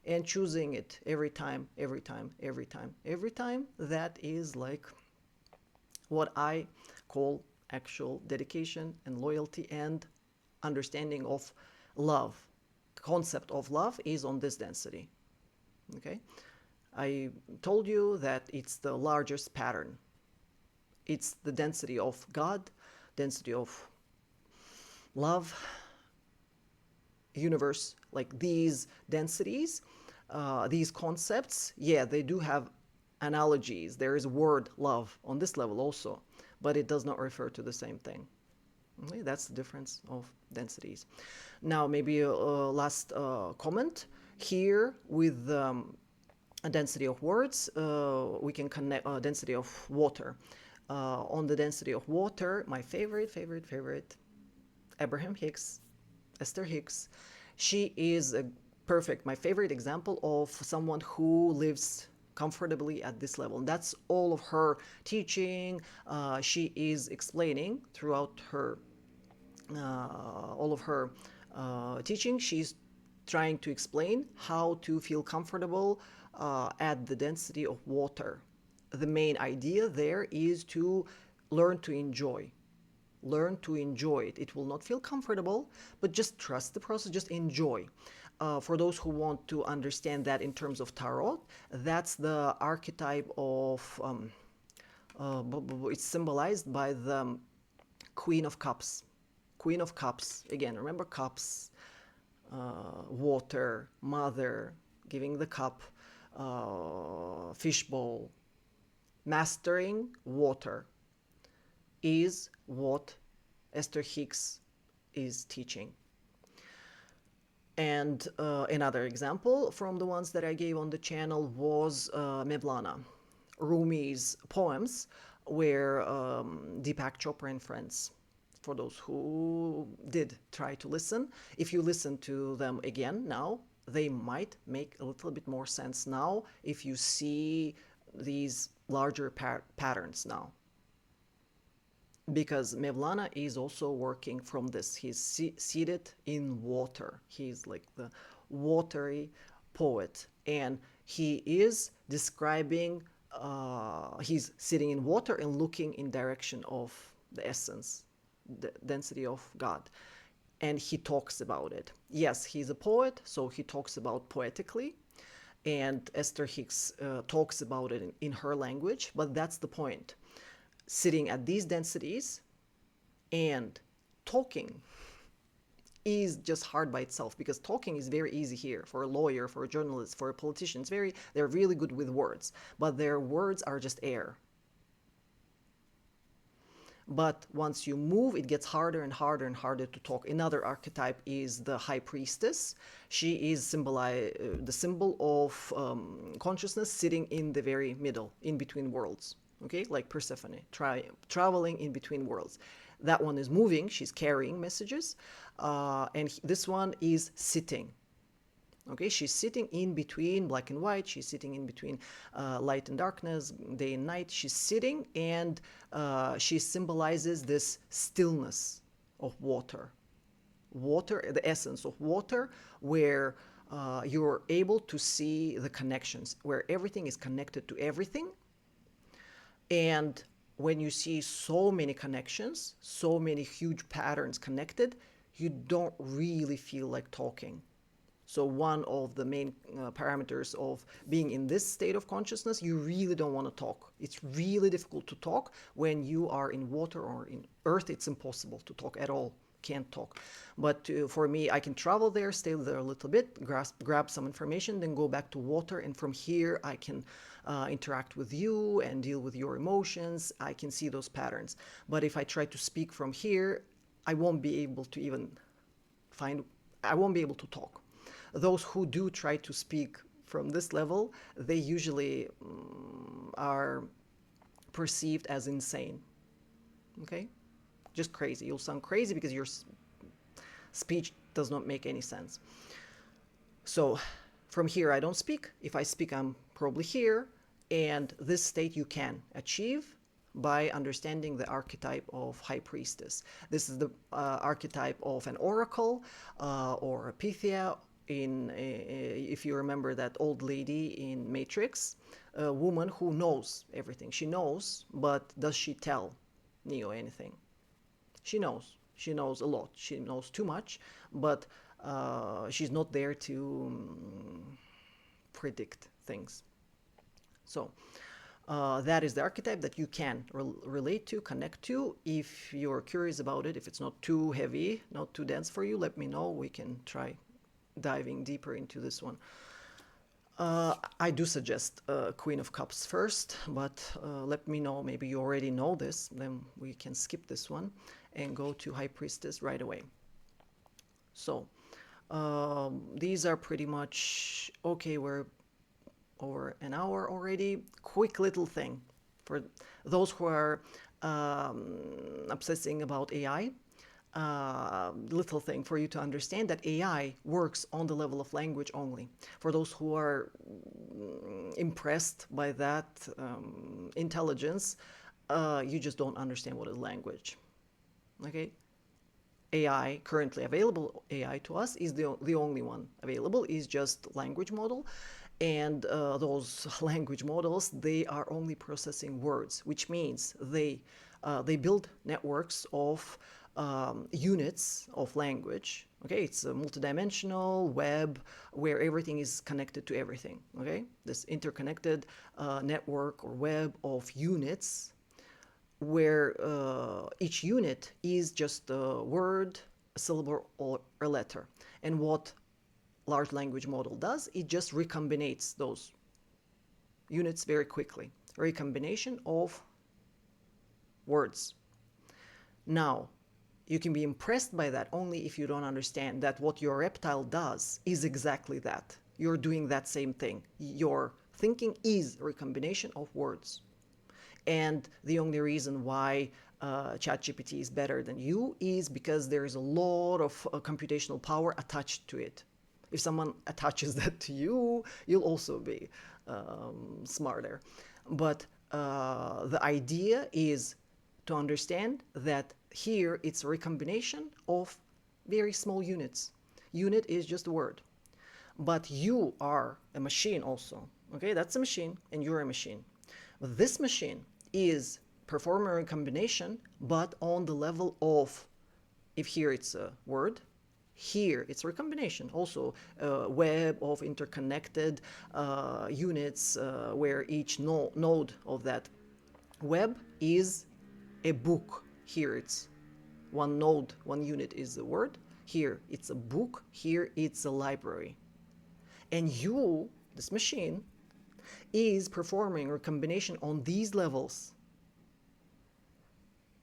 and choosing it every time, every time, every time, every time. That is like what I call actual dedication and loyalty and understanding of love. Concept of love is on this density. Okay, I told you that it's the largest pattern. It's the density of God, density of love, universe. Like these densities, these concepts, yeah, they do have analogies. There is a word love on this level also, but it does not refer to the same thing. Okay, that's the difference of densities. Now, maybe a last comment here with a density of words. We can connect density of water. On the density of water, my favorite, Abraham Hicks, Esther Hicks. She is my favorite example of someone who lives comfortably at this level. And that's all of her teaching. She is explaining throughout her all of her teaching. She's trying to explain how to feel comfortable at the density of water. The main idea there is to learn to enjoy. Learn to enjoy it. It will not feel comfortable, but just trust the process, just enjoy. For those who want to understand that in terms of tarot, that's the archetype of, it's symbolized by the Queen of Cups. Queen of Cups, again, remember cups, water, mother, giving the cup, fishbowl. Mastering water is what Esther Hicks is teaching. And another example from the ones that I gave on the channel was Mevlana, Rumi's poems, where Deepak Chopra and friends, for those who did try to listen, if you listen to them again now, they might make a little bit more sense now if you see these larger patterns now. Because Mevlana is also working from this. He's seated in water. He's like the watery poet. And he is describing, he's sitting in water and looking in direction of the essence, the density of God. And he talks about it. Yes, he's a poet, so he talks about poetically. And Esther Hicks talks about it in her language, but that's the point. Sitting at these densities and talking is just hard by itself, because talking is very easy here for a lawyer, for a journalist, for a politician. They're really good with words, but their words are just air. But once you move, it gets harder and harder and harder to talk. Another archetype is the high priestess. She is the symbol of consciousness sitting in the very middle, in between worlds. Okay, like Persephone, traveling in between worlds. That one is moving, she's carrying messages. And this one is sitting. Okay, she's sitting in between black and white. She's sitting in between light and darkness, day and night. She's sitting, and she symbolizes this stillness of water. Water, the essence of water, where you're able to see the connections, where everything is connected to everything. And when you see so many connections, so many huge patterns connected, you don't really feel like talking. So one of the main parameters of being in this state of consciousness, you really don't want to talk. It's really difficult to talk when you are in water or in earth. It's impossible to talk at all. Can't talk. But for me, I can travel there, stay there a little bit, grab some information, then go back to water. And from here, I can interact with you and deal with your emotions. I can see those patterns. But if I try to speak from here, I won't be able to I won't be able to talk. Those who do try to speak from this level, they usually are perceived as insane. Okay? Just crazy. You'll sound crazy because your speech does not make any sense. So from here, I don't speak. If I speak, I'm probably here. And this state you can achieve by understanding the archetype of high priestess. This is the archetype of an oracle or a Pythia. If you remember that old lady in Matrix, a woman who knows everything. She knows, but does she tell Neo anything? She knows. She knows a lot. She knows too much, but she's not there to predict things. So that is the archetype that you can relate to, connect to. If you're curious about it, if it's not too heavy, not too dense for you, let me know. We can try diving deeper into this one. I do suggest Queen of Cups first, but let me know. Maybe you already know this. Then we can skip this one and go to High Priestess right away. So these are pretty much okay. We're over an hour already. Quick little thing for those who are obsessing about AI. Little thing for you to understand that AI works on the level of language only. For those who are impressed by that intelligence, you just don't understand what is language. Okay? AI, currently available AI to us, is the only one available, is just language model. And those language models, they are only processing words, which means they build networks of units of language. Okay, it's a multidimensional web where everything is connected to everything. Okay, this interconnected network or web of units where each unit is just a word, a syllable, or a letter. And what large language model does, it just recombinates those units very quickly. Recombination of words. Now, you can be impressed by that only if you don't understand that what your reptile does is exactly that. You're doing that same thing. Your thinking is a recombination of words. And the only reason why ChatGPT is better than you is because there is a lot of computational power attached to it. If someone attaches that to you, you'll also be smarter. But the idea is to understand that here it's a recombination of very small units. Unit is just a word. But you are a machine also. Okay, that's a machine and you're a machine. But this machine is performing a recombination, but on the level of, if here it's a word, here it's a recombination, also a web of interconnected units where each node of that web is a book. Here it's one node, one unit is the word. Here it's a book, here it's a library. And you, this machine, is performing a combination on these levels.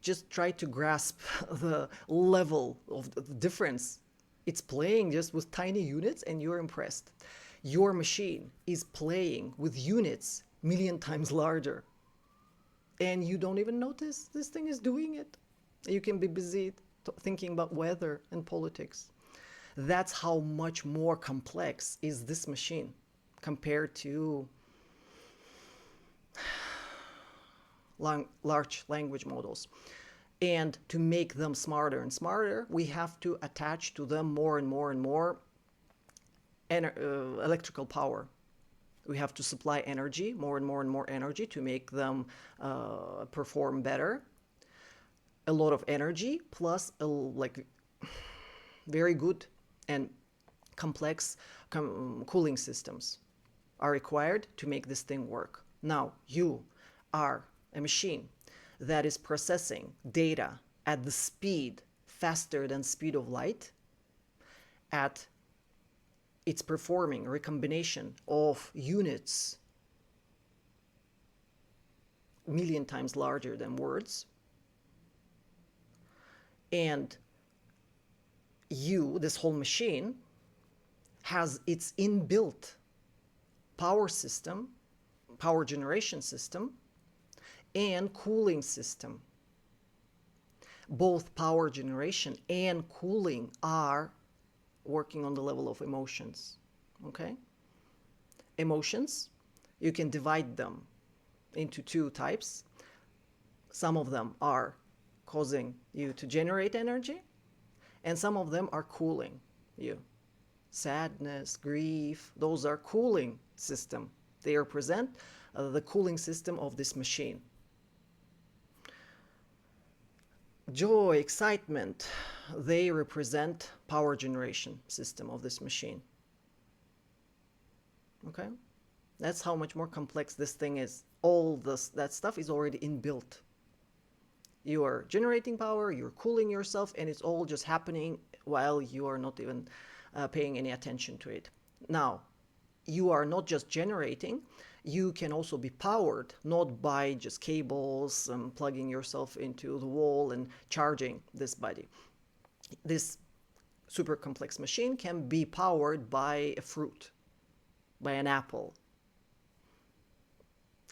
Just try to grasp the level of the difference. It's playing just with tiny units and you're impressed. Your machine is playing with units million times larger. And you don't even notice this thing is doing it. You can be busy thinking about weather and politics. That's how much more complex is this machine compared to large language models. And to make them smarter and smarter, we have to attach to them more and more and more electrical power. We have to supply energy, more and more and more energy to make them perform better. A lot of energy plus like very good and complex cooling systems are required to make this thing work. Now, you are a machine that is processing data at the speed faster than speed of light. It's performing a recombination of units million times larger than words. And this whole machine, has its inbuilt power system, power generation system, and cooling system. Both power generation and cooling are working on the level of emotions. Okay? Emotions, you can divide them into two types. Some of them are causing you to generate energy, and some of them are cooling you. Sadness, grief, those are cooling system. They represent the cooling system of this machine. Joy, excitement, they represent power generation system of this machine. Okay? That's how much more complex this thing is. All that stuff is already inbuilt. You are generating power, you're cooling yourself, and it's all just happening while you are not even paying any attention to it. Now, you are not just generating, you can also be powered, not by just cables, plugging yourself into the wall and charging this body. This super complex machine can be powered by a fruit, by an apple.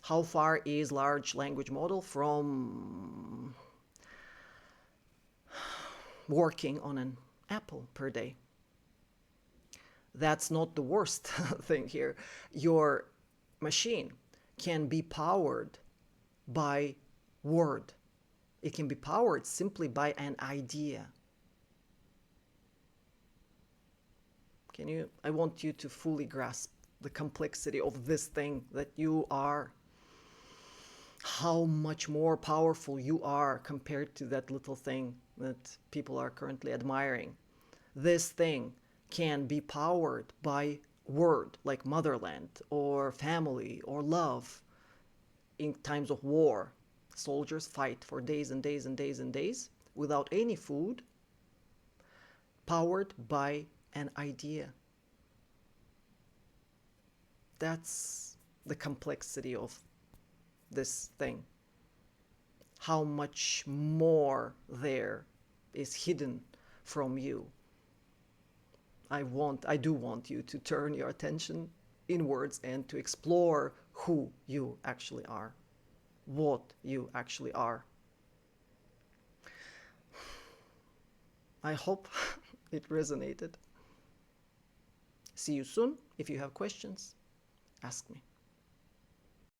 How far is large language model from working on an apple per day? That's not the worst thing here. Your machine can be powered by word. It can be powered simply by an idea. I want you to fully grasp the complexity of this thing that you are. How much more powerful you are compared to that little thing that people are currently admiring. This thing can be powered by word, like motherland or family or love. In times of war, soldiers fight for days and days and days and days without any food, powered by an idea. That's the complexity of this thing. How much more there is hidden from you. I do want you to turn your attention inwards and to explore who you actually are, what you actually are. I hope it resonated. See you soon. If you have questions, ask me.